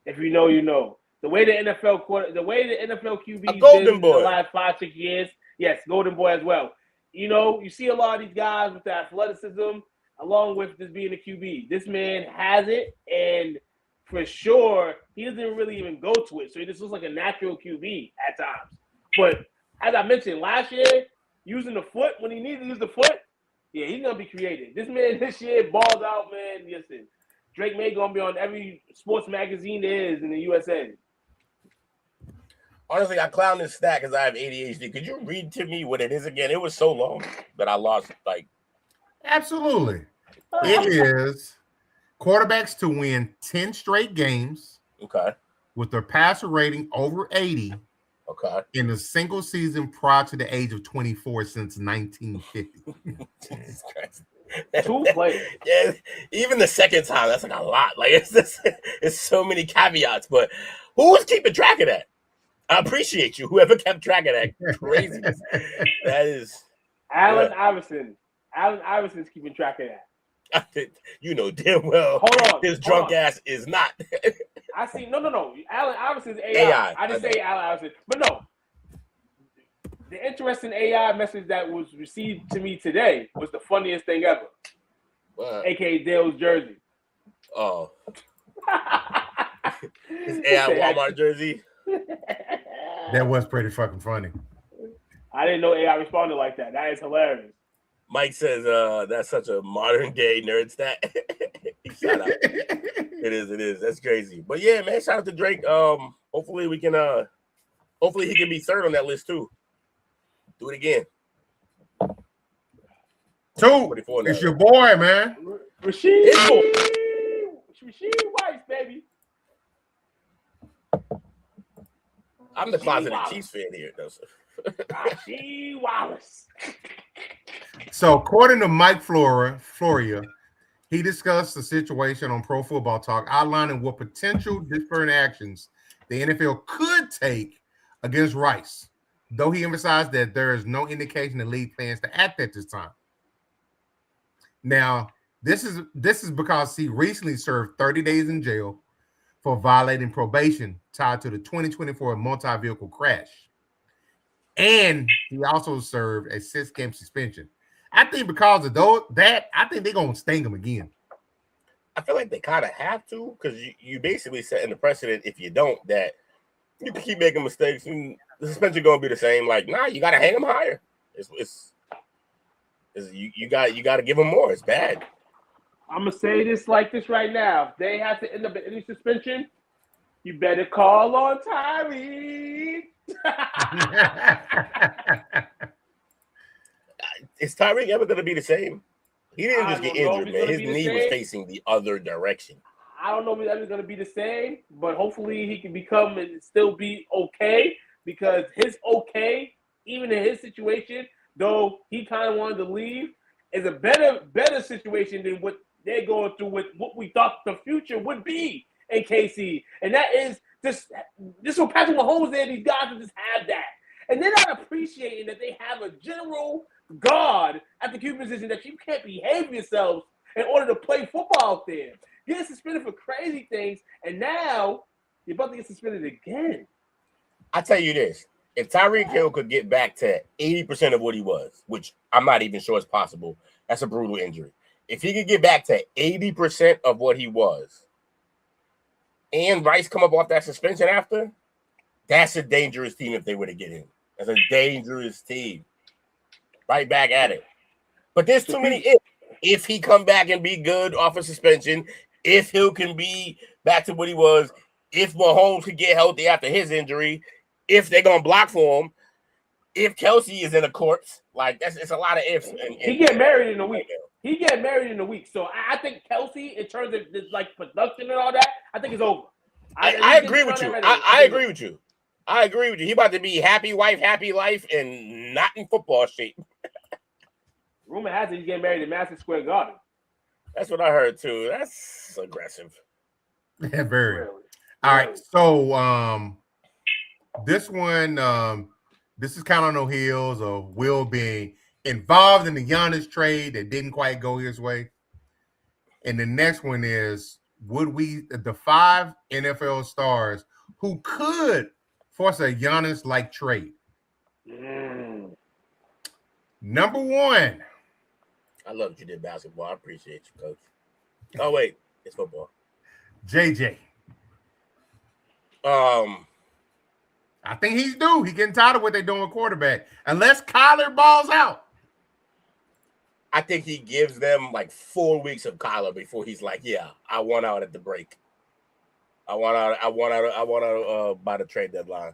If you know, you know. The way the NFL QB been in the last 5-6 years, yes, Golden Boy as well. You see a lot of these guys with the athleticism, along with just being a QB. This man has it, and for sure, he doesn't really even go to it. So he just looks like a natural QB at times. But as I mentioned last year, using the foot when he needs to use the foot, yeah, he's gonna be creative. This man this year balls out, man. Listen, Drake May gonna be on every sports magazine there is in the USA. Honestly, I clown this stat because I have ADHD. Could you read to me what it is again? It was so long that I lost Absolutely. It is quarterbacks to win 10 straight games. Okay. With their passer rating over 80. Okay. In a single season prior to the age of 24 since 1950. Jesus Christ. 2 players. Yeah, even the second time, that's like a lot. Like it's so many caveats. But who was keeping track of that? I appreciate you. Whoever kept track of that craziness. That is Allen Iverson. Allen Iverson's keeping track of that. You know damn well. Hold on. His drunk ass is not. I see. No. Allen Iverson's AI. I didn't say Allen Iverson. But no. The interesting AI message that was received to me today was the funniest thing ever. What? AKA Dale's jersey. Oh. His AI Walmart jersey. That was pretty fucking funny. I didn't know AI responded like that. That is hilarious. Mike says that's such a modern day nerd stat. Shout out. It is. That's crazy. But yeah, man, shout out to Drake. Hopefully we can hopefully he can be third on that list too. Do it again. Two. It's your boy, man. Rashee Rice, baby. I'm the closeted Chiefs fan here, though. Rashee Wallace. So, according to Mike Floria, he discussed the situation on Pro Football Talk, outlining what potential different actions the NFL could take against Rice, though he emphasized that there is no indication the league plans to act at this time. Now, this is because he recently served 30 days in jail for violating probation tied to the 2024 multi-vehicle crash. And he also served a 6-game suspension. I think because of that, I think they're going to sting him again. I feel like they kind of have to, because you basically setting the precedent if you don't, that you can keep making mistakes and the suspension going to be the same. Like, nah, you got to hang him higher. You got to give him more. It's bad. I'm going to say this like this right now. If they have to end up in any suspension, you better call on Tyreek. Is Tyreek ever going to be the same? He didn't just get injured, man. His knee was facing the other direction. I don't know if he's ever going to be the same, but hopefully he can become and still be okay, because his okay, even in his situation, though he kind of wanted to leave, is a better situation than what they're going through with what we thought the future would be in KC. And that is just what Patrick Mahomes did. These guys just have that. And they're not appreciating that they have a general guard at the QB position that you can't behave yourselves in order to play football out there. Getting suspended for crazy things, and now you're about to get suspended again. I tell you this. If Tyreek Hill could get back to 80% of what he was, which I'm not even sure is possible, that's a brutal injury. If he could get back to 80% of what he was, and Rice come up off that suspension after, that's a dangerous team if they were to get him. That's a dangerous team. Right back at it. But there's too many ifs. If he come back and be good off of suspension, if Hill can be back to what he was, if Mahomes could get healthy after his injury, if they're going to block for him, if Kelsey is in a corpse, like it's a lot of ifs. He get married in a week. So I think Kelsey, in terms of this, like production and all that, I think it's over. I agree with you. I agree with you. I agree with you. He about to be happy wife, happy life, and not in football shape. Rumor has it he's getting married in Madison Square Garden. That's what I heard too. That's aggressive. Yeah, very. Really? All right. So this one, this is kind of on the heels of Will being involved in the Giannis trade that didn't quite go his way. And the next one is, would we, the 5 NFL stars who could force a Giannis-like trade? Number 1. I love that you did basketball. I appreciate you, Coach. Oh, wait. It's football. JJ. I think he's due. He's getting tired of what they're doing with quarterback. Unless Kyler balls out. I think he gives them like 4 weeks of Kyler before he's like, yeah, I want out at the break. I want out by the trade deadline.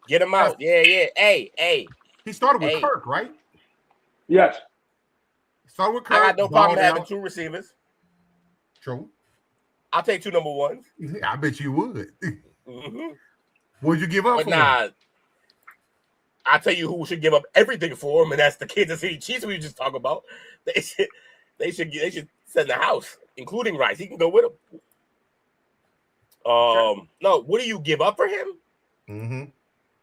Get him out. Yeah. Hey. He started with Kirk, right? Yes. Started with Kirk. I got no problem having 2 receivers. True. I'll take 2 number 1s. Yeah, I bet you would. Mm-hmm. Would you give up for him? I'll tell you who should give up everything for him, and that's the Kansas City Chiefs we just talked about. They should send the house, including Rice. He can go with him. No, what do you give up for him? Mm-hmm.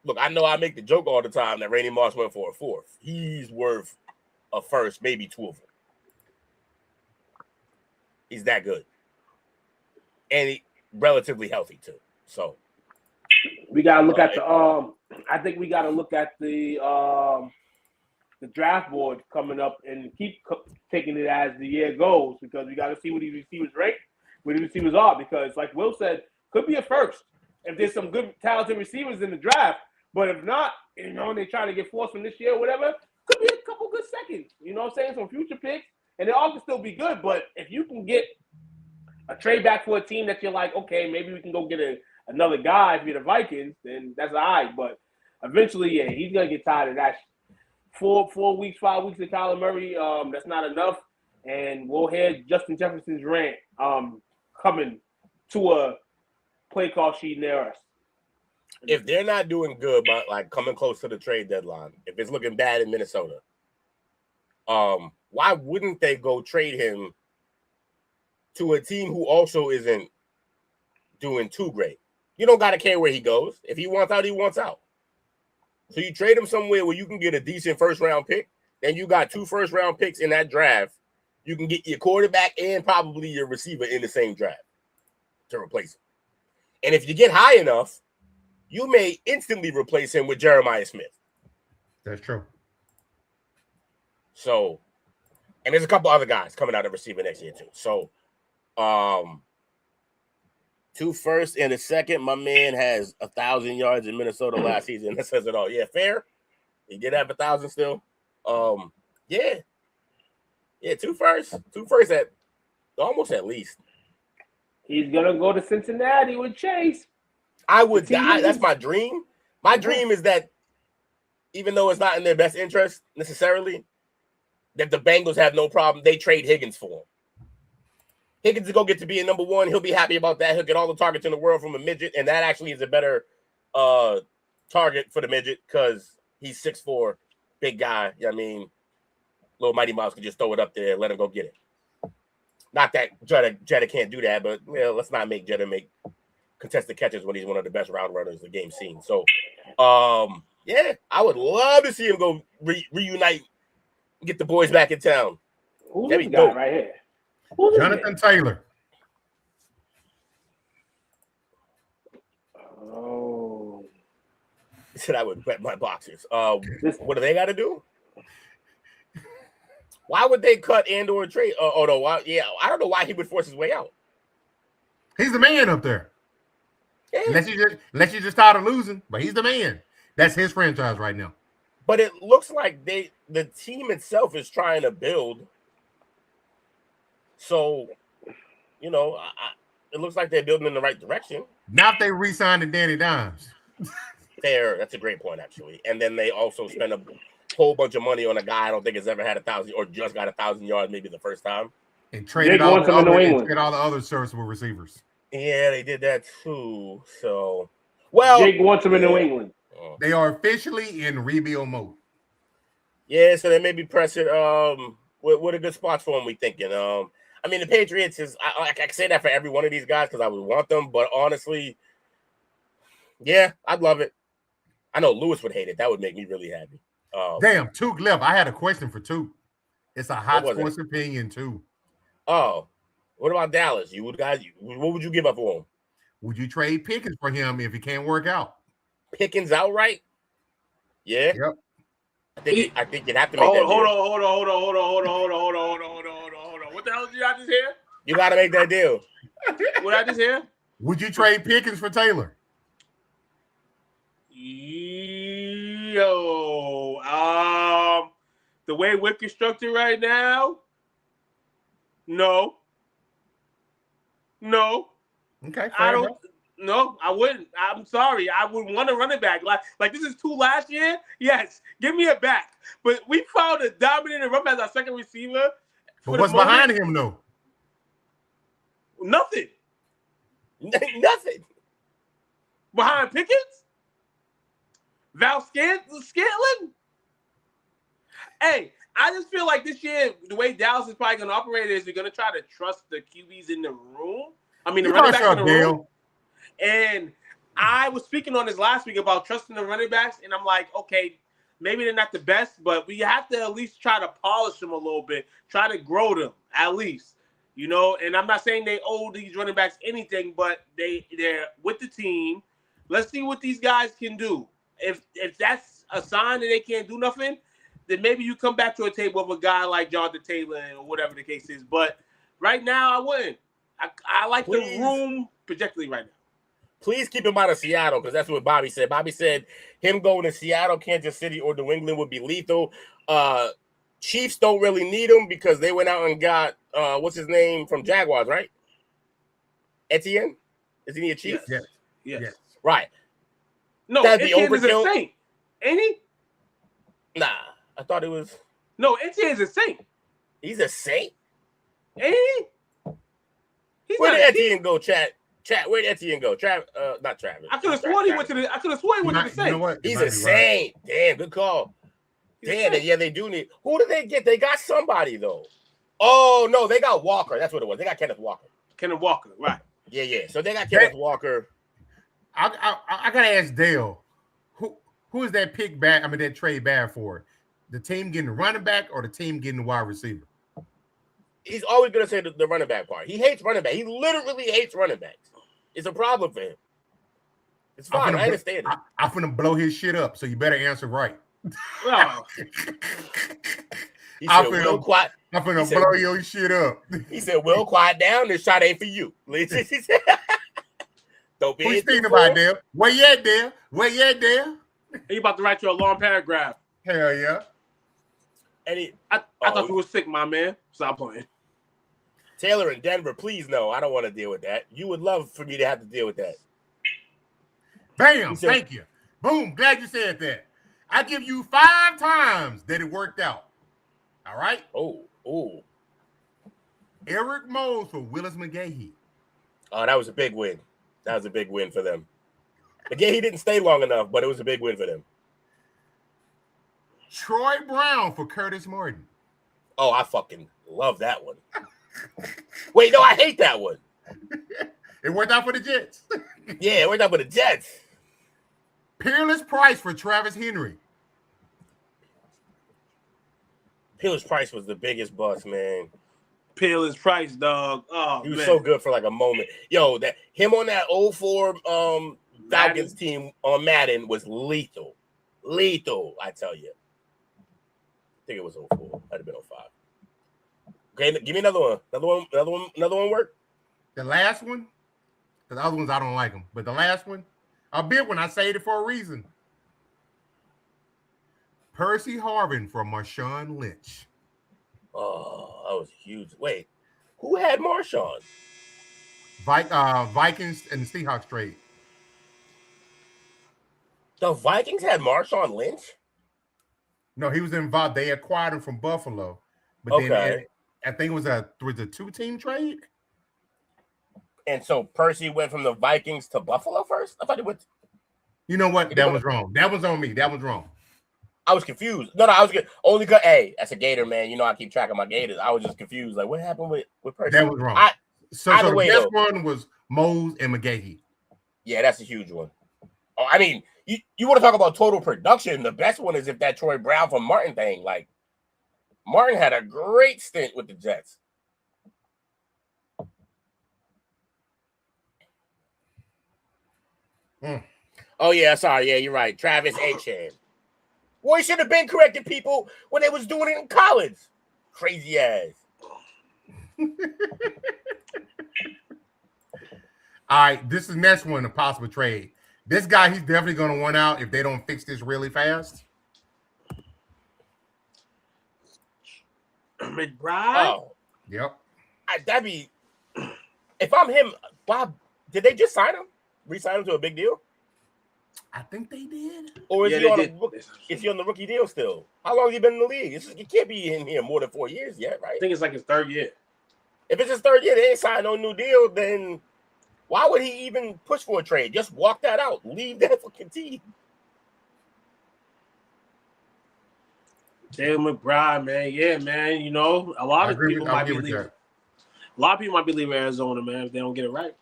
Look, I know I make the joke all the time that Randy Moss went for a 4th. He's worth a 1st, maybe 2 of them. He's that good. And he relatively healthy too. So we gotta look at the I think we gotta look at the draft board coming up and keep taking it as the year goes, because we gotta see what these receivers rank, what these receivers are, because like Will said, could be a 1st if there's some good talented receivers in the draft. But if not, and they're trying to get forced from this year or whatever, could be a couple good seconds. You know what I'm saying? Some future picks, and they all can still be good. But if you can get a trade back for a team that you're like, okay, maybe we can go get another guy if you're the Vikings, then that's all right. But eventually, yeah, he's gonna get tired of that. 4 weeks, 5 weeks of Kyler Murray. That's not enough. And we'll hear Justin Jefferson's rant coming to a play call sheet near us. If they're not doing good, but like coming close to the trade deadline, if it's looking bad in Minnesota, why wouldn't they go trade him to a team who also isn't doing too great? You don't got to care where he goes. If he wants out, he wants out. So you trade him somewhere where you can get a decent first-round pick. Then you got 2 first-round picks in that draft. You can get your quarterback and probably your receiver in the same draft to replace him. And if you get high enough, you may instantly replace him with Jeremiah Smith. That's true. So, and there's a couple other guys coming out of receiver next year too. So, 2 firsts and a second. My man has 1,000 yards in Minnesota last season. That says it all. Yeah, fair. He did have 1,000 still. Yeah, 2 firsts. 2 firsts at almost at least. He's gonna go to Cincinnati with Chase. I would. That's my dream. My dream is that even though it's not in their best interest necessarily, that the Bengals have no problem. They trade Higgins for him. Higgins is going to get to be a number 1. He'll be happy about that. He'll get all the targets in the world from a midget, and that actually is a better target for the midget because he's 6'4", big guy. You know what I mean, little Mighty Mouse could just throw it up there and let him go get it. Not that Jetta can't do that, but let's not make Jetta make contested catches when he's one of the best route runners the game's seen. So, yeah, I would love to see him go reunite, get the boys back in town. Who's this guy right here? Jonathan Taylor. Oh. He said I would wet my boxers. What do they got to do? Why would they cut and/or trade? No, I don't know why he would force his way out. He's the man up there. Yeah. Unless you just tired of losing, but he's the man. That's his franchise right now. But it looks like the team itself is trying to build. So, it looks like they're building in the right direction. Now if they re-signed Danny Dimes. That's a great point, actually. And then they also spend a whole bunch of money on a guy I don't think has ever had 1,000 or just got 1,000 yards maybe the first time. And traded all the other serviceable receivers. Yeah, they did that too. So, well, Jake wants him in New England. They are officially in rebuild mode. Yeah, so they may be pressing. What a good spot for them, we thinking. I mean, the Patriots is. I can say that for every one of these guys because I would want them, but honestly, yeah, I'd love it. I know Lewis would hate it. That would make me really happy. Damn, Took left. I had a question for Took. It's a hot sports opinion too. Oh, what about Dallas? What would you give up for him? Would you trade Pickens for him if he can't work out? Pickens outright? Yeah. Yep. I think you'd have to make that deal. Hold on. What the hell did I just hear? You got to make that deal. What I just hear? Would you trade Pickens for Taylor? The way we're constructed right now, no. Okay, I don't. No, I wouldn't. I'm sorry. I would want to run it back. Like this is 2 last year. Yes, give me a back. But we found a dominant run as our second receiver. But what's behind him, though? Nothing. Nothing. Behind Pickens? Val Scantlin? Hey, I just feel like this year, the way Dallas is probably going to operate is they're going to try to trust the QBs in the room. I mean, the running backs in the room. And I was speaking on this last week about trusting the running backs, and I'm like, okay, maybe they're not the best, but we have to at least try to polish them a little bit, try to grow them at least, And I'm not saying they owe these running backs anything, but they're with the team. Let's see what these guys can do. If that's a sign that they can't do nothing, then maybe you come back to a table with a guy like Jonathan Taylor or whatever the case is. But right now, I wouldn't. I like the room projectly right now. Please keep in mind of Seattle because that's what Bobby said. Bobby said him going to Seattle, Kansas City, or New England would be lethal. Chiefs don't really need him because they went out and got what's his name from Jaguars, right? Etienne? Isn't he a Chief? Yes. Right. No, that'd be Etienne is a overkill. Saint, ain't he? Nah, I thought it was. No, Etienne's a Saint. He's a Saint? Ain't he? Where did Etienne go, chat? Where did Etienne go? Not Travis. I could have sworn he went to the Saints. You know what? He's a Saint. Right. Damn, good call. Damn, yeah, they do need. Who did they get? They got somebody though. Oh no, they got Walker. That's what it was. They got Kenneth Walker. Right. Yeah. So they got Kenneth Walker. I gotta ask Dale, who is that pick back? I mean, that trade bad for? The team getting the running back or the team getting the wide receiver? He's always gonna say the running back part. He hates running back. He literally hates running backs. It's a problem for him. It's fine. I understand it. I'm finna blow his shit up, so you better answer right. Oh. I'm finna blow your shit up. He said, "Will, quiet down. This shot ain't for you." Don't be. What you thinking about, Dale? Where you at, Dale? He about to write you a long paragraph. Hell yeah. And I thought you were sick, my man. Stop playing. Taylor in Denver, please no. I don't want to deal with that. You would love for me to have to deal with that. Bam. Thank you. Boom. Glad you said that. I give you 5 times that it worked out. All right? Oh. Eric Mose for Willis McGahee. Oh, that was a big win. That was a big win for them. McGahee didn't stay long enough, but it was a big win for them. Troy Brown for Curtis Martin. Oh, I fucking love that one. Wait, no, I hate that one. It worked out for the Jets. Yeah, it worked out for the Jets. Peerless Price for Travis Henry. Peerless Price was the biggest bust, man. Peerless Price, dog. Oh, he was so good for like a moment. Yo, that him on that 04 Falcons team on Madden was lethal. Lethal, I tell you. I think it was 04. Might have been 05. Okay, give me another one. Another one work? The last one? The other ones, I don't like them. But the last one, a big one. I saved it for a reason. Percy Harvin for Marshawn Lynch. Oh, that was huge. Wait, who had Marshawn? Vikings and the Seahawks trade. The Vikings had Marshawn Lynch? No, he was involved. They acquired him from Buffalo. But then I think it was a 2-team trade. And so Percy went from the Vikings to Buffalo first? I thought he went. You know what? That was wrong. That was on me. That was wrong. I was confused. No, I was good. Only because, hey, that's a Gator, man. You know I keep track of my Gators. I was just confused. Like, what happened with Percy? That was wrong. So the best one was Mose and McGahee. Yeah, that's a huge one. Oh, I mean, you want to talk about total production. The best one is if that Troy Brown from Martin thing. Like, Martin had a great stint with the Jets. Oh, yeah, sorry. Yeah, you're right. Travis Etienne. Well, he should have been correcting people when they was doing it in college. Crazy ass. All right, this is the next one, a possible trade. This guy, he's definitely going to want out if they don't fix this really fast. McBride? Oh. Yep. That'd be... If I'm him, Bob, did they just sign him? Re-sign him to a big deal? I think they did. Or is he on the rookie deal still? How long has he been in the league? He can't be in here more than 4 years yet, right? I think it's like his 3rd year. If it's his 3rd year, they ain't signed no new deal, then why would he even push for a trade? Just walk that out. Leave that for Kentucky. Jalen McBride, man. Yeah, man. You know, a lot of people might be leaving. A lot of people might be leaving Arizona, man, if they don't get it right.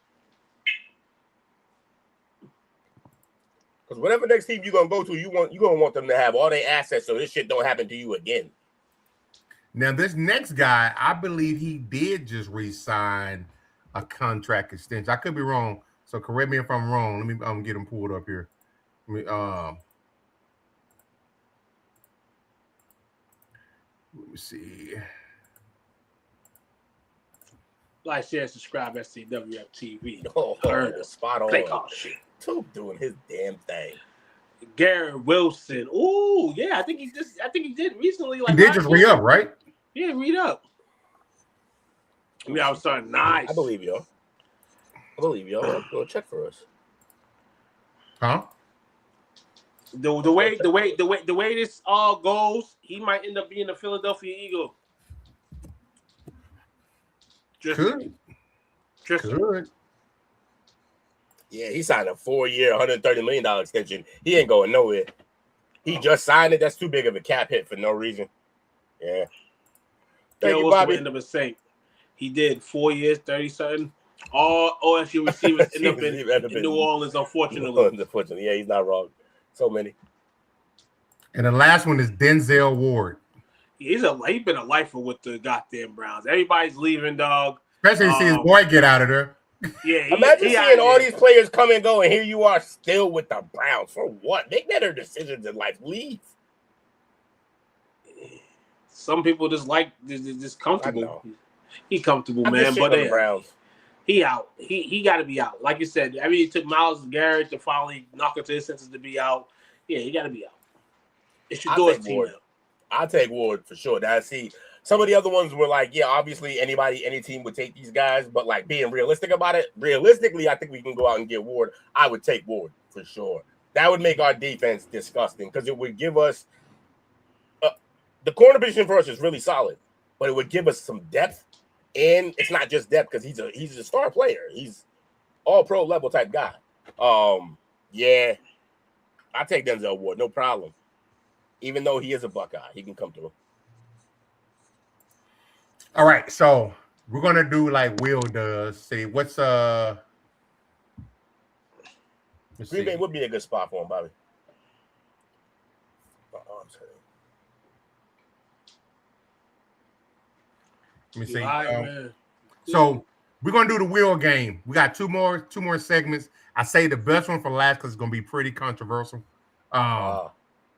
Because whatever next team you're gonna go to, you're gonna want them to have all their assets so this shit don't happen to you again. Now, this next guy, I believe he did just re-sign a contract extension. I could be wrong, so correct me if I'm wrong. Let me get him pulled up here. Let me see. Like, share, subscribe, SCWF TV. Oh, spot on. Playcall Sheet. Toop doing his damn thing. Garrett Wilson. Ooh, yeah, I think he did recently. Like, he did just re-up, right? Yeah, re-up. I mean, I was starting nice. I believe y'all. Go check for us. Huh? The way this all goes, he might end up being a Philadelphia Eagle. Could. Yeah, he signed a 4-year, $130 million extension. He ain't going nowhere. He just signed it. That's too big of a cap hit for no reason. Yeah. Thank you, Bobby. End up a Saint. He did 4 years, 30-something. All OSU receivers end up in New Orleans, unfortunately. Yeah, he's not wrong. So many. And the last one is Denzel Ward. He's been a lifer with the goddamn Browns. Everybody's leaving, dog. Especially to see his boy get out of there. Yeah, imagine seeing all these players come and go, and here you are still with the Browns. For what? Make better decisions in life. Leave. Some people just like just comfortable. He's comfortable, man. But the Browns. He out. He got to be out. Like you said, I mean, it took Myles Garrett to finally knock into his senses to be out. Yeah, he got to be out. It should go his team out. I'll take Ward for sure. Now, see, some of the other ones were like, yeah, obviously any team would take these guys, but like being realistic about it, realistically, I think we can go out and get Ward. I would take Ward for sure. That would make our defense disgusting because it would give us the corner position for us is really solid, but it would give us some depth. And it's not just depth because he's a star player. He's all pro level type guy. Yeah, I take Denzel Ward, no problem. Even though he is a Buckeye, he can come through. All right, so we're gonna do like Will does. See what's Green Bay would be a good spot for him, Bobby. Let me see. So we're gonna do the wheel game. We got two more segments. I say the best one for last because it's gonna be pretty controversial. But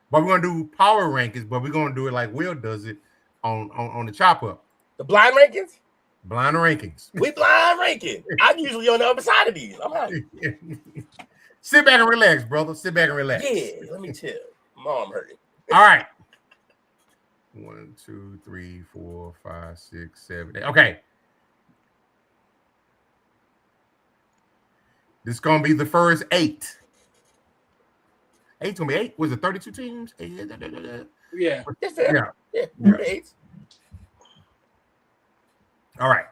we're gonna do power rankings, but we're gonna do it like Will does it on the chop up. The blind rankings? Blind rankings. We blind ranking. I'm usually on the other side of these. I'm happy. Sit back and relax, brother. Sit back and relax. Yeah, let me chill. Mom hurting. All right. 1, 2, 3, 4, 5, 6, 7, 8. Okay. This is gonna be the first 8. 8's gonna be 8. Was it 32 teams? Yeah. Yeah. 8. All right.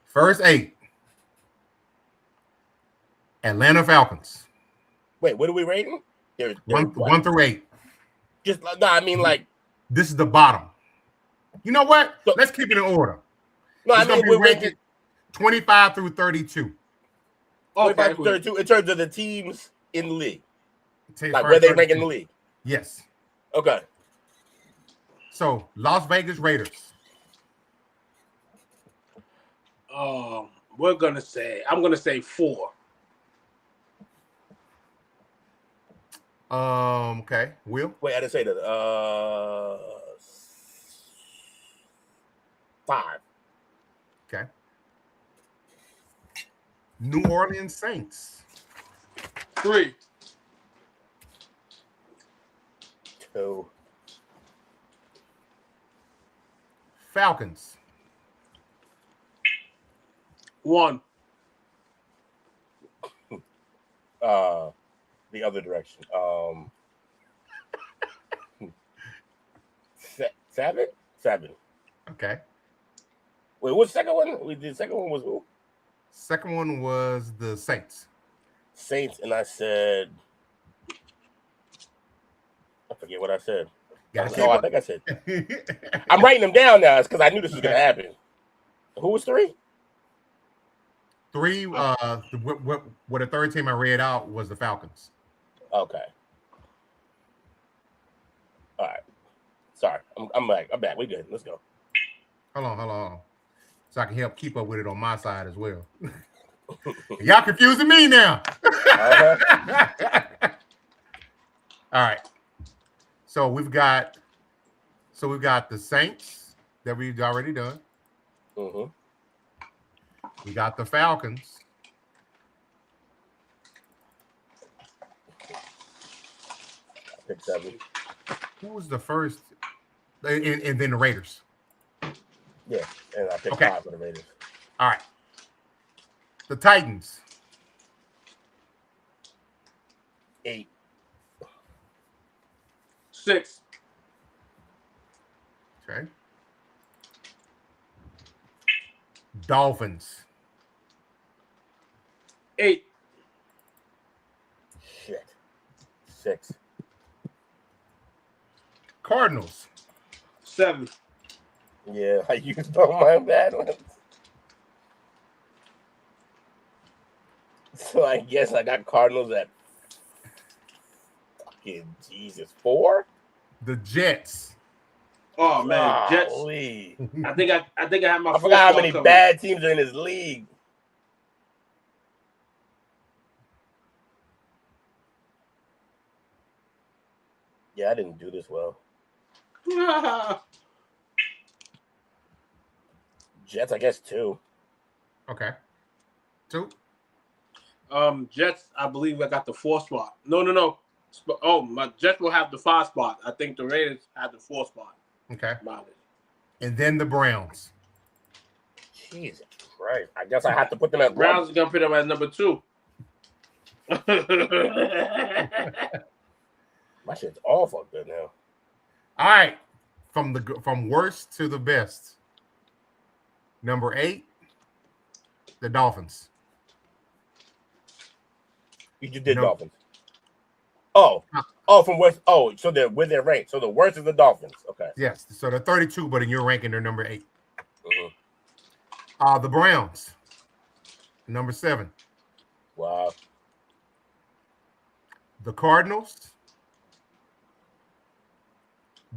First 8. Atlanta Falcons. Wait, what are we rating? 1 through 8. Just no, I mean like this is the bottom. You know what? Let's keep it in order. No, I mean we're ranking 25 through 32. 25 through 32 in terms of the teams in the league. Like where they rank in the league. Yes. Okay. So Las Vegas Raiders. I'm gonna say 4. Okay. Will? Wait, I didn't say that. 5. Okay. New Orleans Saints. 3. 2. Falcons. 1. The other direction. 7? 7. Okay. Wait, what's the second one? The second one was who? Second one was the Saints. Saints, and I said, I forget what I said. I think I said. I'm writing them down now. It's because I knew this was going to happen. Who was 3? 3. What the third team I read out was the Falcons. Okay. All right. Sorry, I'm back. We good. Let's go. Hold on. So I can help keep up with it on my side as well. Y'all confusing me now. All right. So we've got the Saints that we've already done. Mm-hmm. We got the Falcons. Pick 7. Who was the first? And then the Raiders. Yeah, and I picked 5 for the Raiders. All right. The Titans. 8. 6. Okay. Dolphins. 8. Shit. 6. Cardinals. 7. Yeah, I used all my bad ones. So I guess I got Cardinals at fucking Jesus 4. The Jets. Oh man, Jets. I think I have my. I forgot how many bad teams are in this league. Yeah, I didn't do this well. Jets, I guess 2. Okay. 2. Jets, I believe I got the 4th spot. No. Oh, my Jets will have the 5 spot. I think the Raiders have the 4 spot. Okay. And then the Browns. Jesus Christ. I guess I have to put them at Browns are going to put them at number 2. My shit's all fucked up now. All right. From worst to the best. Number 8, the Dolphins. You just did Dolphins. Oh, from worst. Oh, so they're with their rank. So the worst is the Dolphins. Okay. Yes. So they're 32, but in your ranking, they're number 8. The Browns, number 7. Wow. The Cardinals,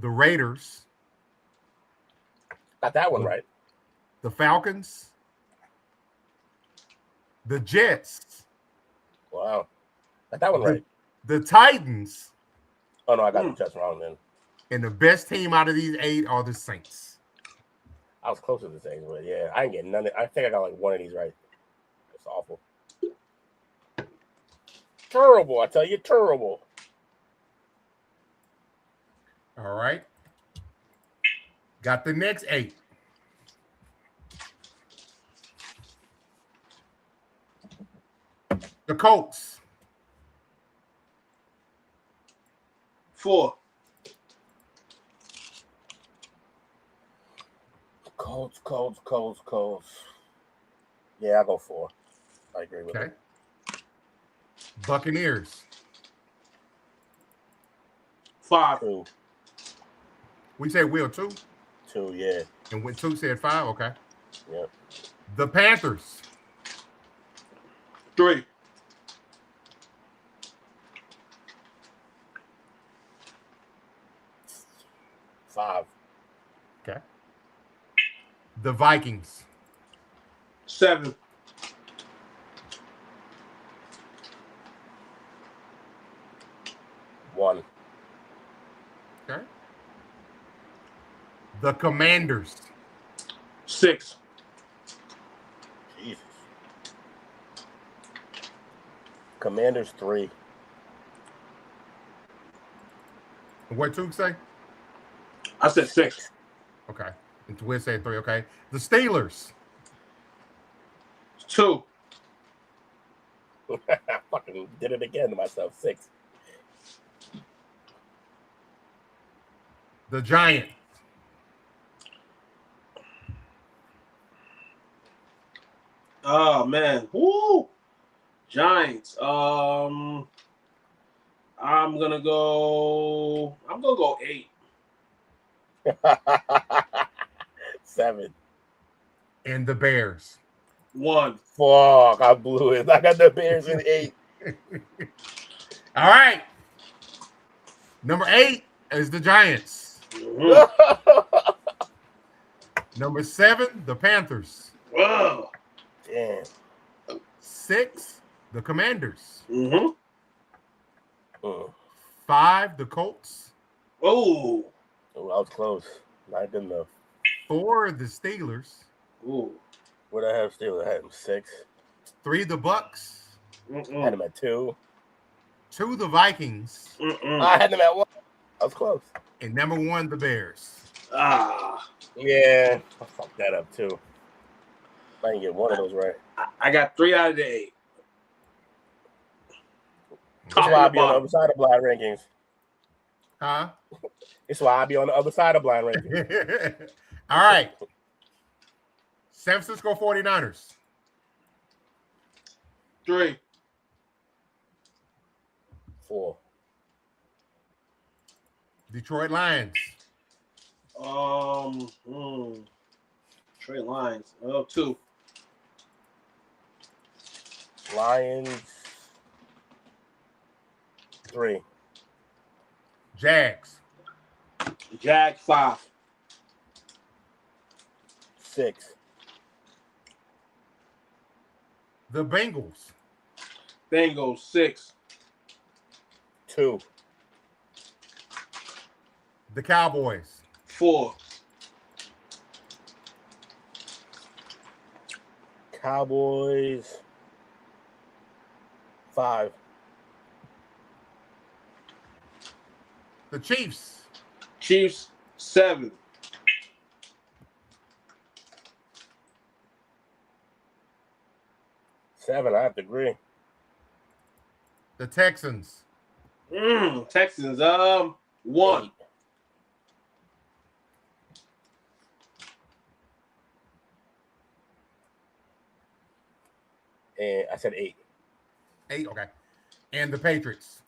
the Raiders. Got that one right. The Falcons, the Jets. Wow. Got that one right. The Titans. Oh, no, I got the Jets wrong then. And the best team out of these 8 are the Saints. I was close to the Saints, but yeah, I ain't getting none. I think I got like one of these right. It's awful. Terrible, I tell you, terrible. All right. Got the next 8. The Colts. 4. Colts. Yeah, I'll go 4. I agree with it. Buccaneers. 5. 2. We said Will 2? 2, yeah. And when 2 said 5, okay. Yep. The Panthers. 3. 5. Okay. The Vikings. 7. 1. Okay. The Commanders. 6. Jesus. Commanders 3. What 2 say? I said 6. Okay. And Will said 3. Okay. The Steelers. 2. I fucking did it again to myself. 6. The Giants. Oh man. Woo! Giants. I'm gonna go 8. 7. And the Bears. 1. Fuck, I blew it. I got the Bears in 8. All right. Number 8 is the Giants. Number 7, the Panthers. Whoa. Damn. 6, the Commanders. 5, the Colts. Oh, I was close. Not good enough. 4, the Steelers. Ooh. What did I have Steelers? I had them 6. 3, the Bucks. I had them at 2. 2, the Vikings. I had them at 1. I was close. And number 1, the Bears. Yeah, I fucked that up too. I didn't get one of those right. I got 3 out of the 8. That's why I'll be on the other side of Blind rankings. Huh? It's why I be on the other side of blind ranking. All right. San Francisco 49ers. 3. 4. Detroit Lions. Detroit Lions. 2. Lions. 3. Jags. Jag 5. 6. The Bengals. Bengals 6. 2. The Cowboys. 4. Cowboys. 5. The Chiefs. Chiefs 7. I have to agree. The Texans. Texans 1. 8. And I said 8. 8, okay. And the Patriots.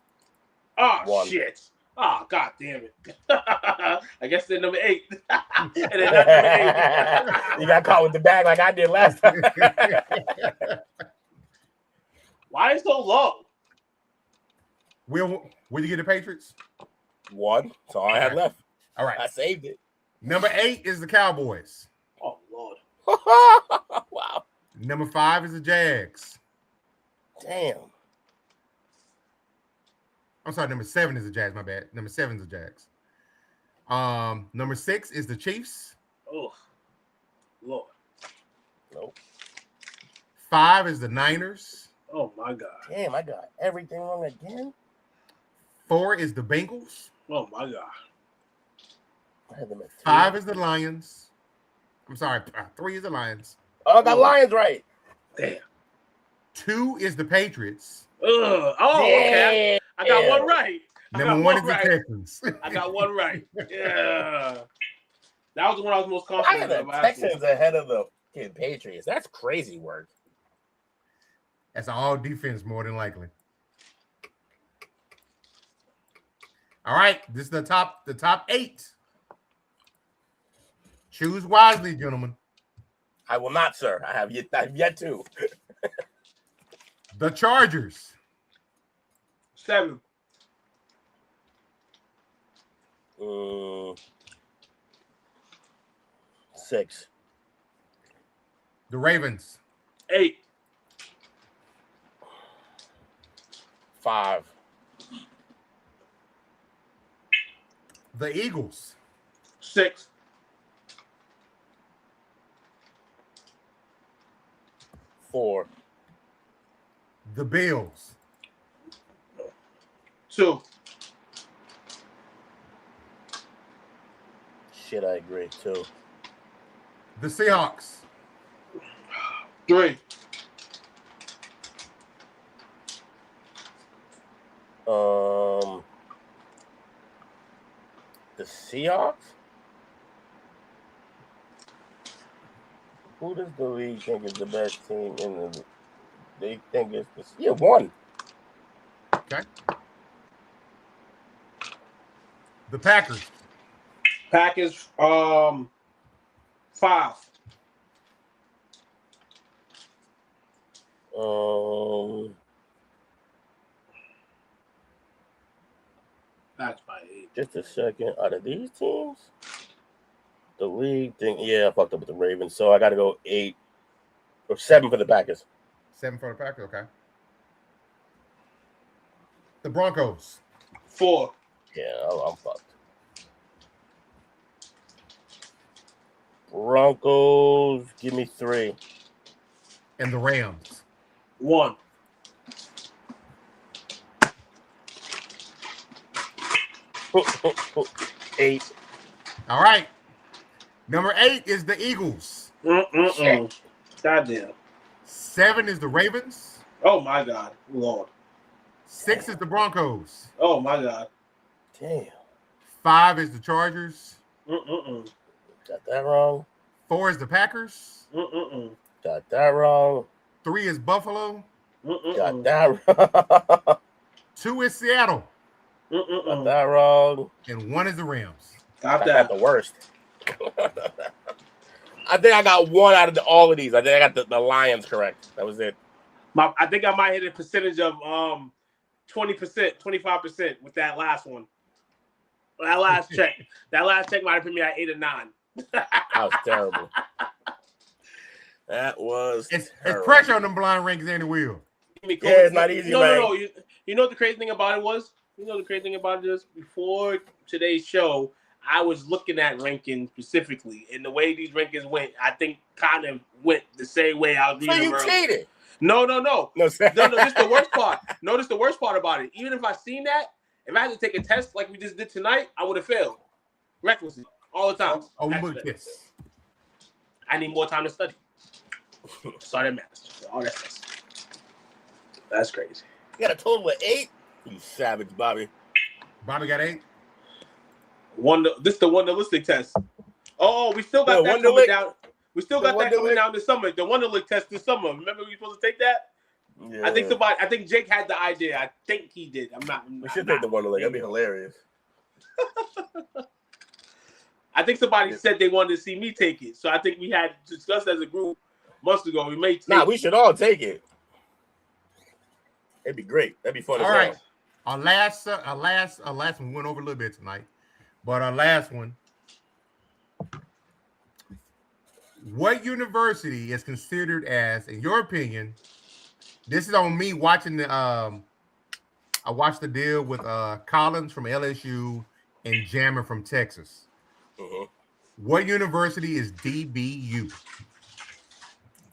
Oh, 1. shit. Oh, god damn it. I guess they're number 8. And they're not number 8. You got caught with the bag like I did last time. Why is it so low? Will you get the Patriots? 1. That's all I had left. All right. I saved it. Number 8 is the Cowboys. Oh, Lord. Wow. Number 5 is the Jags. Damn. I'm sorry, number 7 is the Jags, my bad. Number 7 is the Jags. Number 6 is the Chiefs. Oh, Lord. Nope. 5 is the Niners. Oh, my God. Damn, I got everything wrong again. 4 is the Bengals. Oh, my God. I had them at 5 is the Lions. I'm sorry, 3 is the Lions. Oh, I got Lions right. Damn. 2 is the Patriots. Oh, okay. I got one right. Number 1 is the Texans. I got one right. Yeah. That was the one I was most confident I had the Texans ahead of the Patriots. That's crazy work. That's all defense, more than likely. All right, this is the top 8. Choose wisely, gentlemen. I will not, sir. I have yet to. The Chargers. 7. 6. The Ravens. 8. 5. The Eagles. 6. 4. The Bills. 2. Shit, I agree too. The Seahawks. 3. The Seahawks? Who does the league think is the best team in the? They think it's the 1. Okay. The Packers. Packers 5. That's by 8. Just a second. Out of these teams, the league thing. Yeah, I fucked up with the Ravens, so I got to go 8 or 7 for the Packers. 7 for the Packers. Okay. The Broncos. 4. Yeah, I'm fucked. Broncos, give me 3. And the Rams. 1. Eight. All right. Number 8 is the Eagles. Goddamn. 7 is the Ravens. Oh, my God. Lord. 6 is the Broncos. Oh, my God. Damn. 5 is the Chargers. Got that wrong. 4 is the Packers. Got that wrong. 3 is Buffalo. Got that wrong. 2 is Seattle. Got that wrong. And 1 is the Rams. Stop that. Got the worst. I think I got 1 out of all of these. I think I got the Lions correct. That was it. I think I might hit a percentage of 20%, 25% with that last one. That last check. That last check might have put me at 8 or 9. That was terrible. That was it's pressure on them blind rankings and the wheel. Yeah, it's not easy, man. No. You know what the crazy thing about it was? You know the crazy thing about it is before today's show, I was looking at rankings specifically, and the way these rankings went, I think kind of went the same way I was reading them. So you cheated? No. This is the worst part. Notice the worst part about it. Even if I seen that, if I had to take a test like we just did tonight, I would have failed. Recklessly. All the time. Oh, yes. I need more time to study. Sorry, that matters. All that stuff. That's crazy. You got a total of 8? You savage, Bobby. Bobby got 8? This is the Wonderlistic test. Oh, we still got that coming down. We still got that coming down this summer. The Wonderlic test this summer. Remember we were supposed to take that? Yeah. I think Jake had the idea. I think he did. We should take the Wonderlic. That'd be hilarious. I think somebody said they wanted to see me take it. So I think we had discussed as a group months ago. We may take we should all take it. It'd be great. That'd be fun. All right. Our last one went over a little bit tonight. But our last one. What university is considered as, in your opinion, this is on me watching the I watched the deal with Collins from LSU and Jammer from Texas. What university is DBU?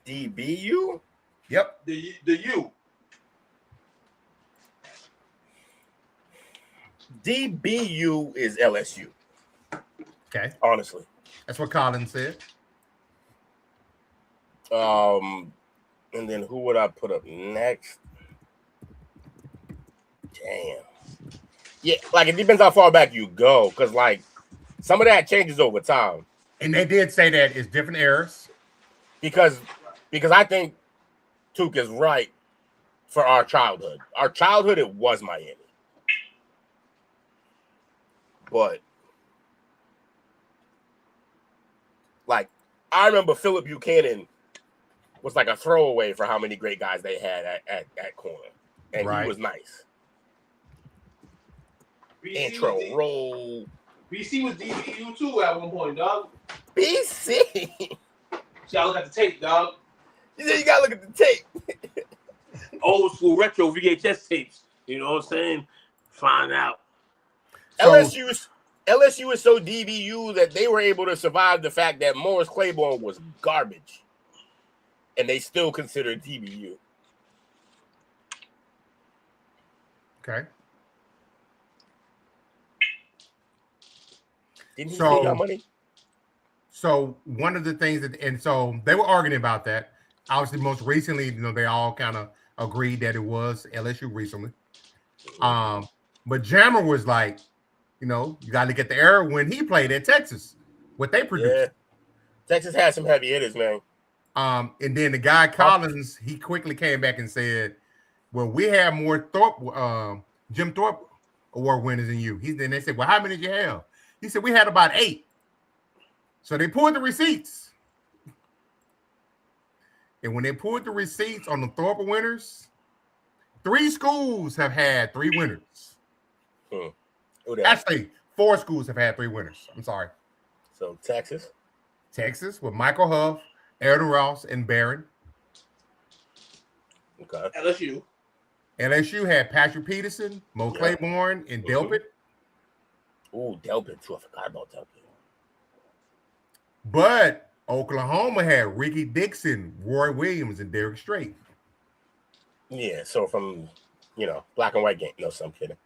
DBU? Yep. The U. DBU is LSU. Okay. Honestly. That's what Collins said. And then who would I put up next? Damn. Yeah, like it depends how far back you go, because like some of that changes over time. And they did say that it's different eras. Because I think Took is right for our childhood. Our childhood, it was Miami. But like I remember Philip Buchanan was like a throwaway for how many great guys they had at corner. And he was nice. Intro roll. BC was DBU too at one point, dog. BC? You gotta look at the tape, dog. You said you gotta look at the tape. Old school retro VHS tapes. You know what I'm saying? Find out. LSU is so DBU that they were able to survive the fact that Morris Claiborne was garbage. And they still consider DBU. Okay. Didn't he take our money? So one of the things that, and so they were arguing about that. Obviously, most recently, they all kind of agreed that it was LSU recently. But Jammer was like, you got to get the era when he played at Texas, what they produced. Yeah. Texas had some heavy hitters, man. And then the guy Collins, he quickly came back and said, "Well, we have more Jim Thorpe award winners than you." Then they said, "Well, how many did you have?" He said, "We had about 8." So they pulled the receipts, and when they pulled the receipts on the Thorpe winners, 3 schools have had 3 winners. Actually, 4 schools have had 3 winners. I'm sorry. So Texas with Michael Huff, Aaron Ross, and Barron. Okay. LSU had Patrick Peterson, Mo Claiborne, and Delpit. Oh, Delpit too. I forgot about Delpit. But Oklahoma had Ricky Dixon, Roy Williams, and Derek Strait. Yeah, so from black and white game. No, so I'm kidding.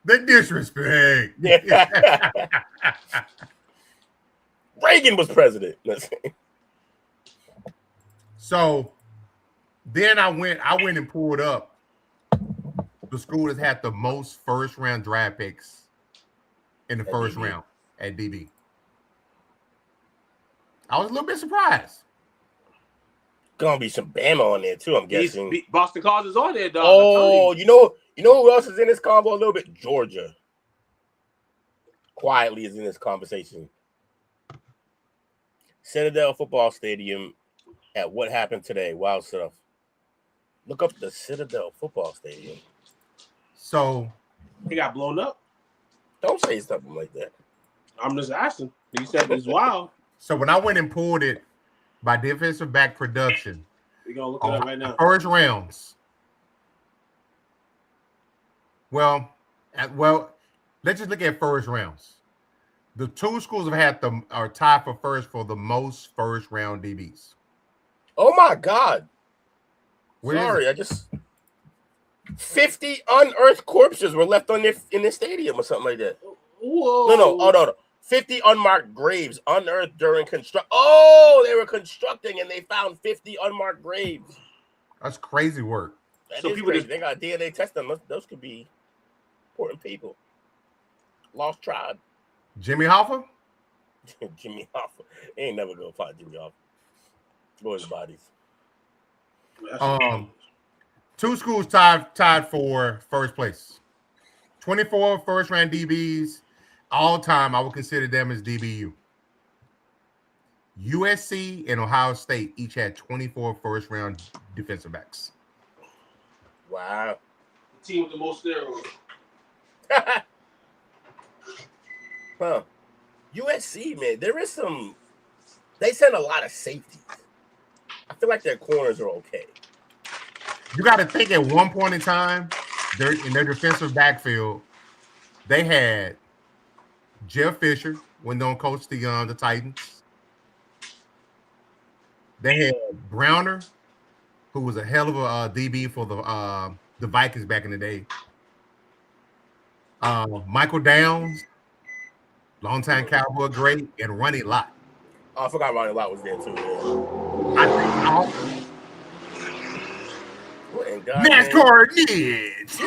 The disrespect. Reagan was president. So then I went and pulled up the school that's had the most first-round draft picks in the first round at DB. I was a little bit surprised. Gonna be some Bama on there too, I'm guessing. Boston College is on there, dog. Oh, you know who else is in this combo a little bit? Georgia. Quietly is in this conversation. Citadel Football Stadium at what happened today. Wild stuff. Look up the Citadel Football Stadium. So he got blown up. Don't say something like that. I'm just asking. You said it's wild. So when I went and pulled it by defensive back production, we're gonna look at it right now. First rounds. Well, let's just look at first rounds. The two schools are tied for first for the most first round DBs. Oh my God. Sorry, I just 50 unearthed corpses were left in this stadium or something like that. Whoa. No. 50 unmarked graves unearthed during construction. Oh, they were constructing and they found 50 unmarked graves. That's crazy work. So people crazy. They got DNA testing. Those could be important people. Lost tribe. Jimmy Hoffa? Jimmy Hoffa. They ain't never gonna find Jimmy Hoffa. Boys' bodies. Two schools tied for first place. 24 first round DBs all time. I would consider them as DBU. USC and Ohio State each had 24 first round defensive backs. Wow. The team with the most steroids. Huh. USC, man, there is some. They send a lot of safeties. I feel like their corners are okay. You got to think at one point in time, in their defensive backfield, they had Jeff Fisher when they coached the Titans. They had Browner, who was a hell of a DB for the Vikings back in the day. Michael Downs, longtime Cowboy great, and Ronnie Lott. Oh, I forgot Ronnie Lott was there too. I think NASCAR needs.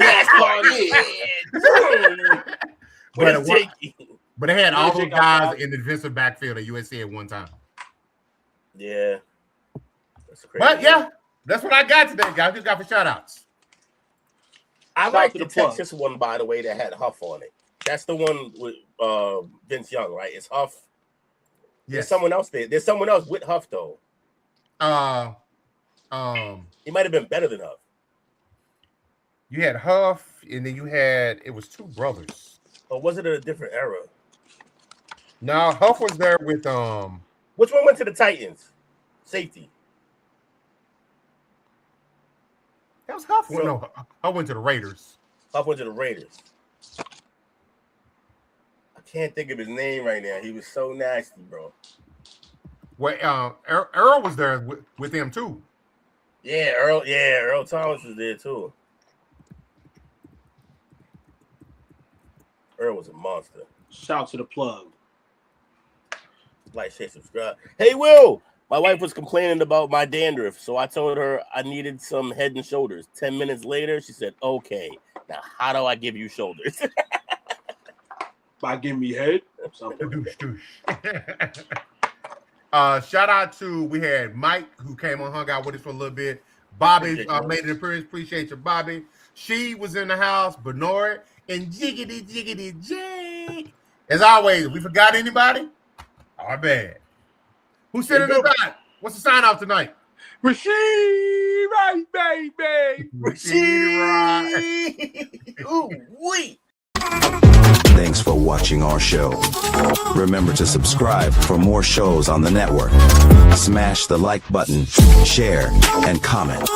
But they had all those guys in the defensive backfield at USC at one time. Yeah. That's crazy. But yeah, that's what I got today, guys. Just got for shout outs. I like the Texas one, by the way, that had Huff on it. That's the one with Vince Young, right? It's Huff. Yes. There's someone else there. There's someone else with Huff, though. He might have been better than Huff. You had Huff, and then it was two brothers. Or was it a different era? No, Huff was there with Which one went to the Titans? Safety. That was Huff. No, Huff went to the Raiders. Huff went to the Raiders. I can't think of his name right now. He was so nasty, bro. Well, Earl was there with him too. Yeah, Earl Thomas was there too. Earl was a monster. Shout to the plug. Like, share, subscribe. Hey, Will. My wife was complaining about my dandruff, so I told her I needed some Head and Shoulders. 10 minutes later, she said, okay, now how do I give you shoulders? By giving me head? Shout out to, we had Mike, who came on, hung out with us for a little bit. Bobby made an appearance. Appreciate you, Bobby. She was in the house, Bernard, and Jiggity Jay. As always, we forgot anybody? Our bad. Who's sitting in the side? What's the sign off tonight? Rashee Rice, baby. Rashee Rice. Ooh, wait. Thanks for watching our show. Remember to subscribe for more shows on the network. Smash the like button, share, and comment.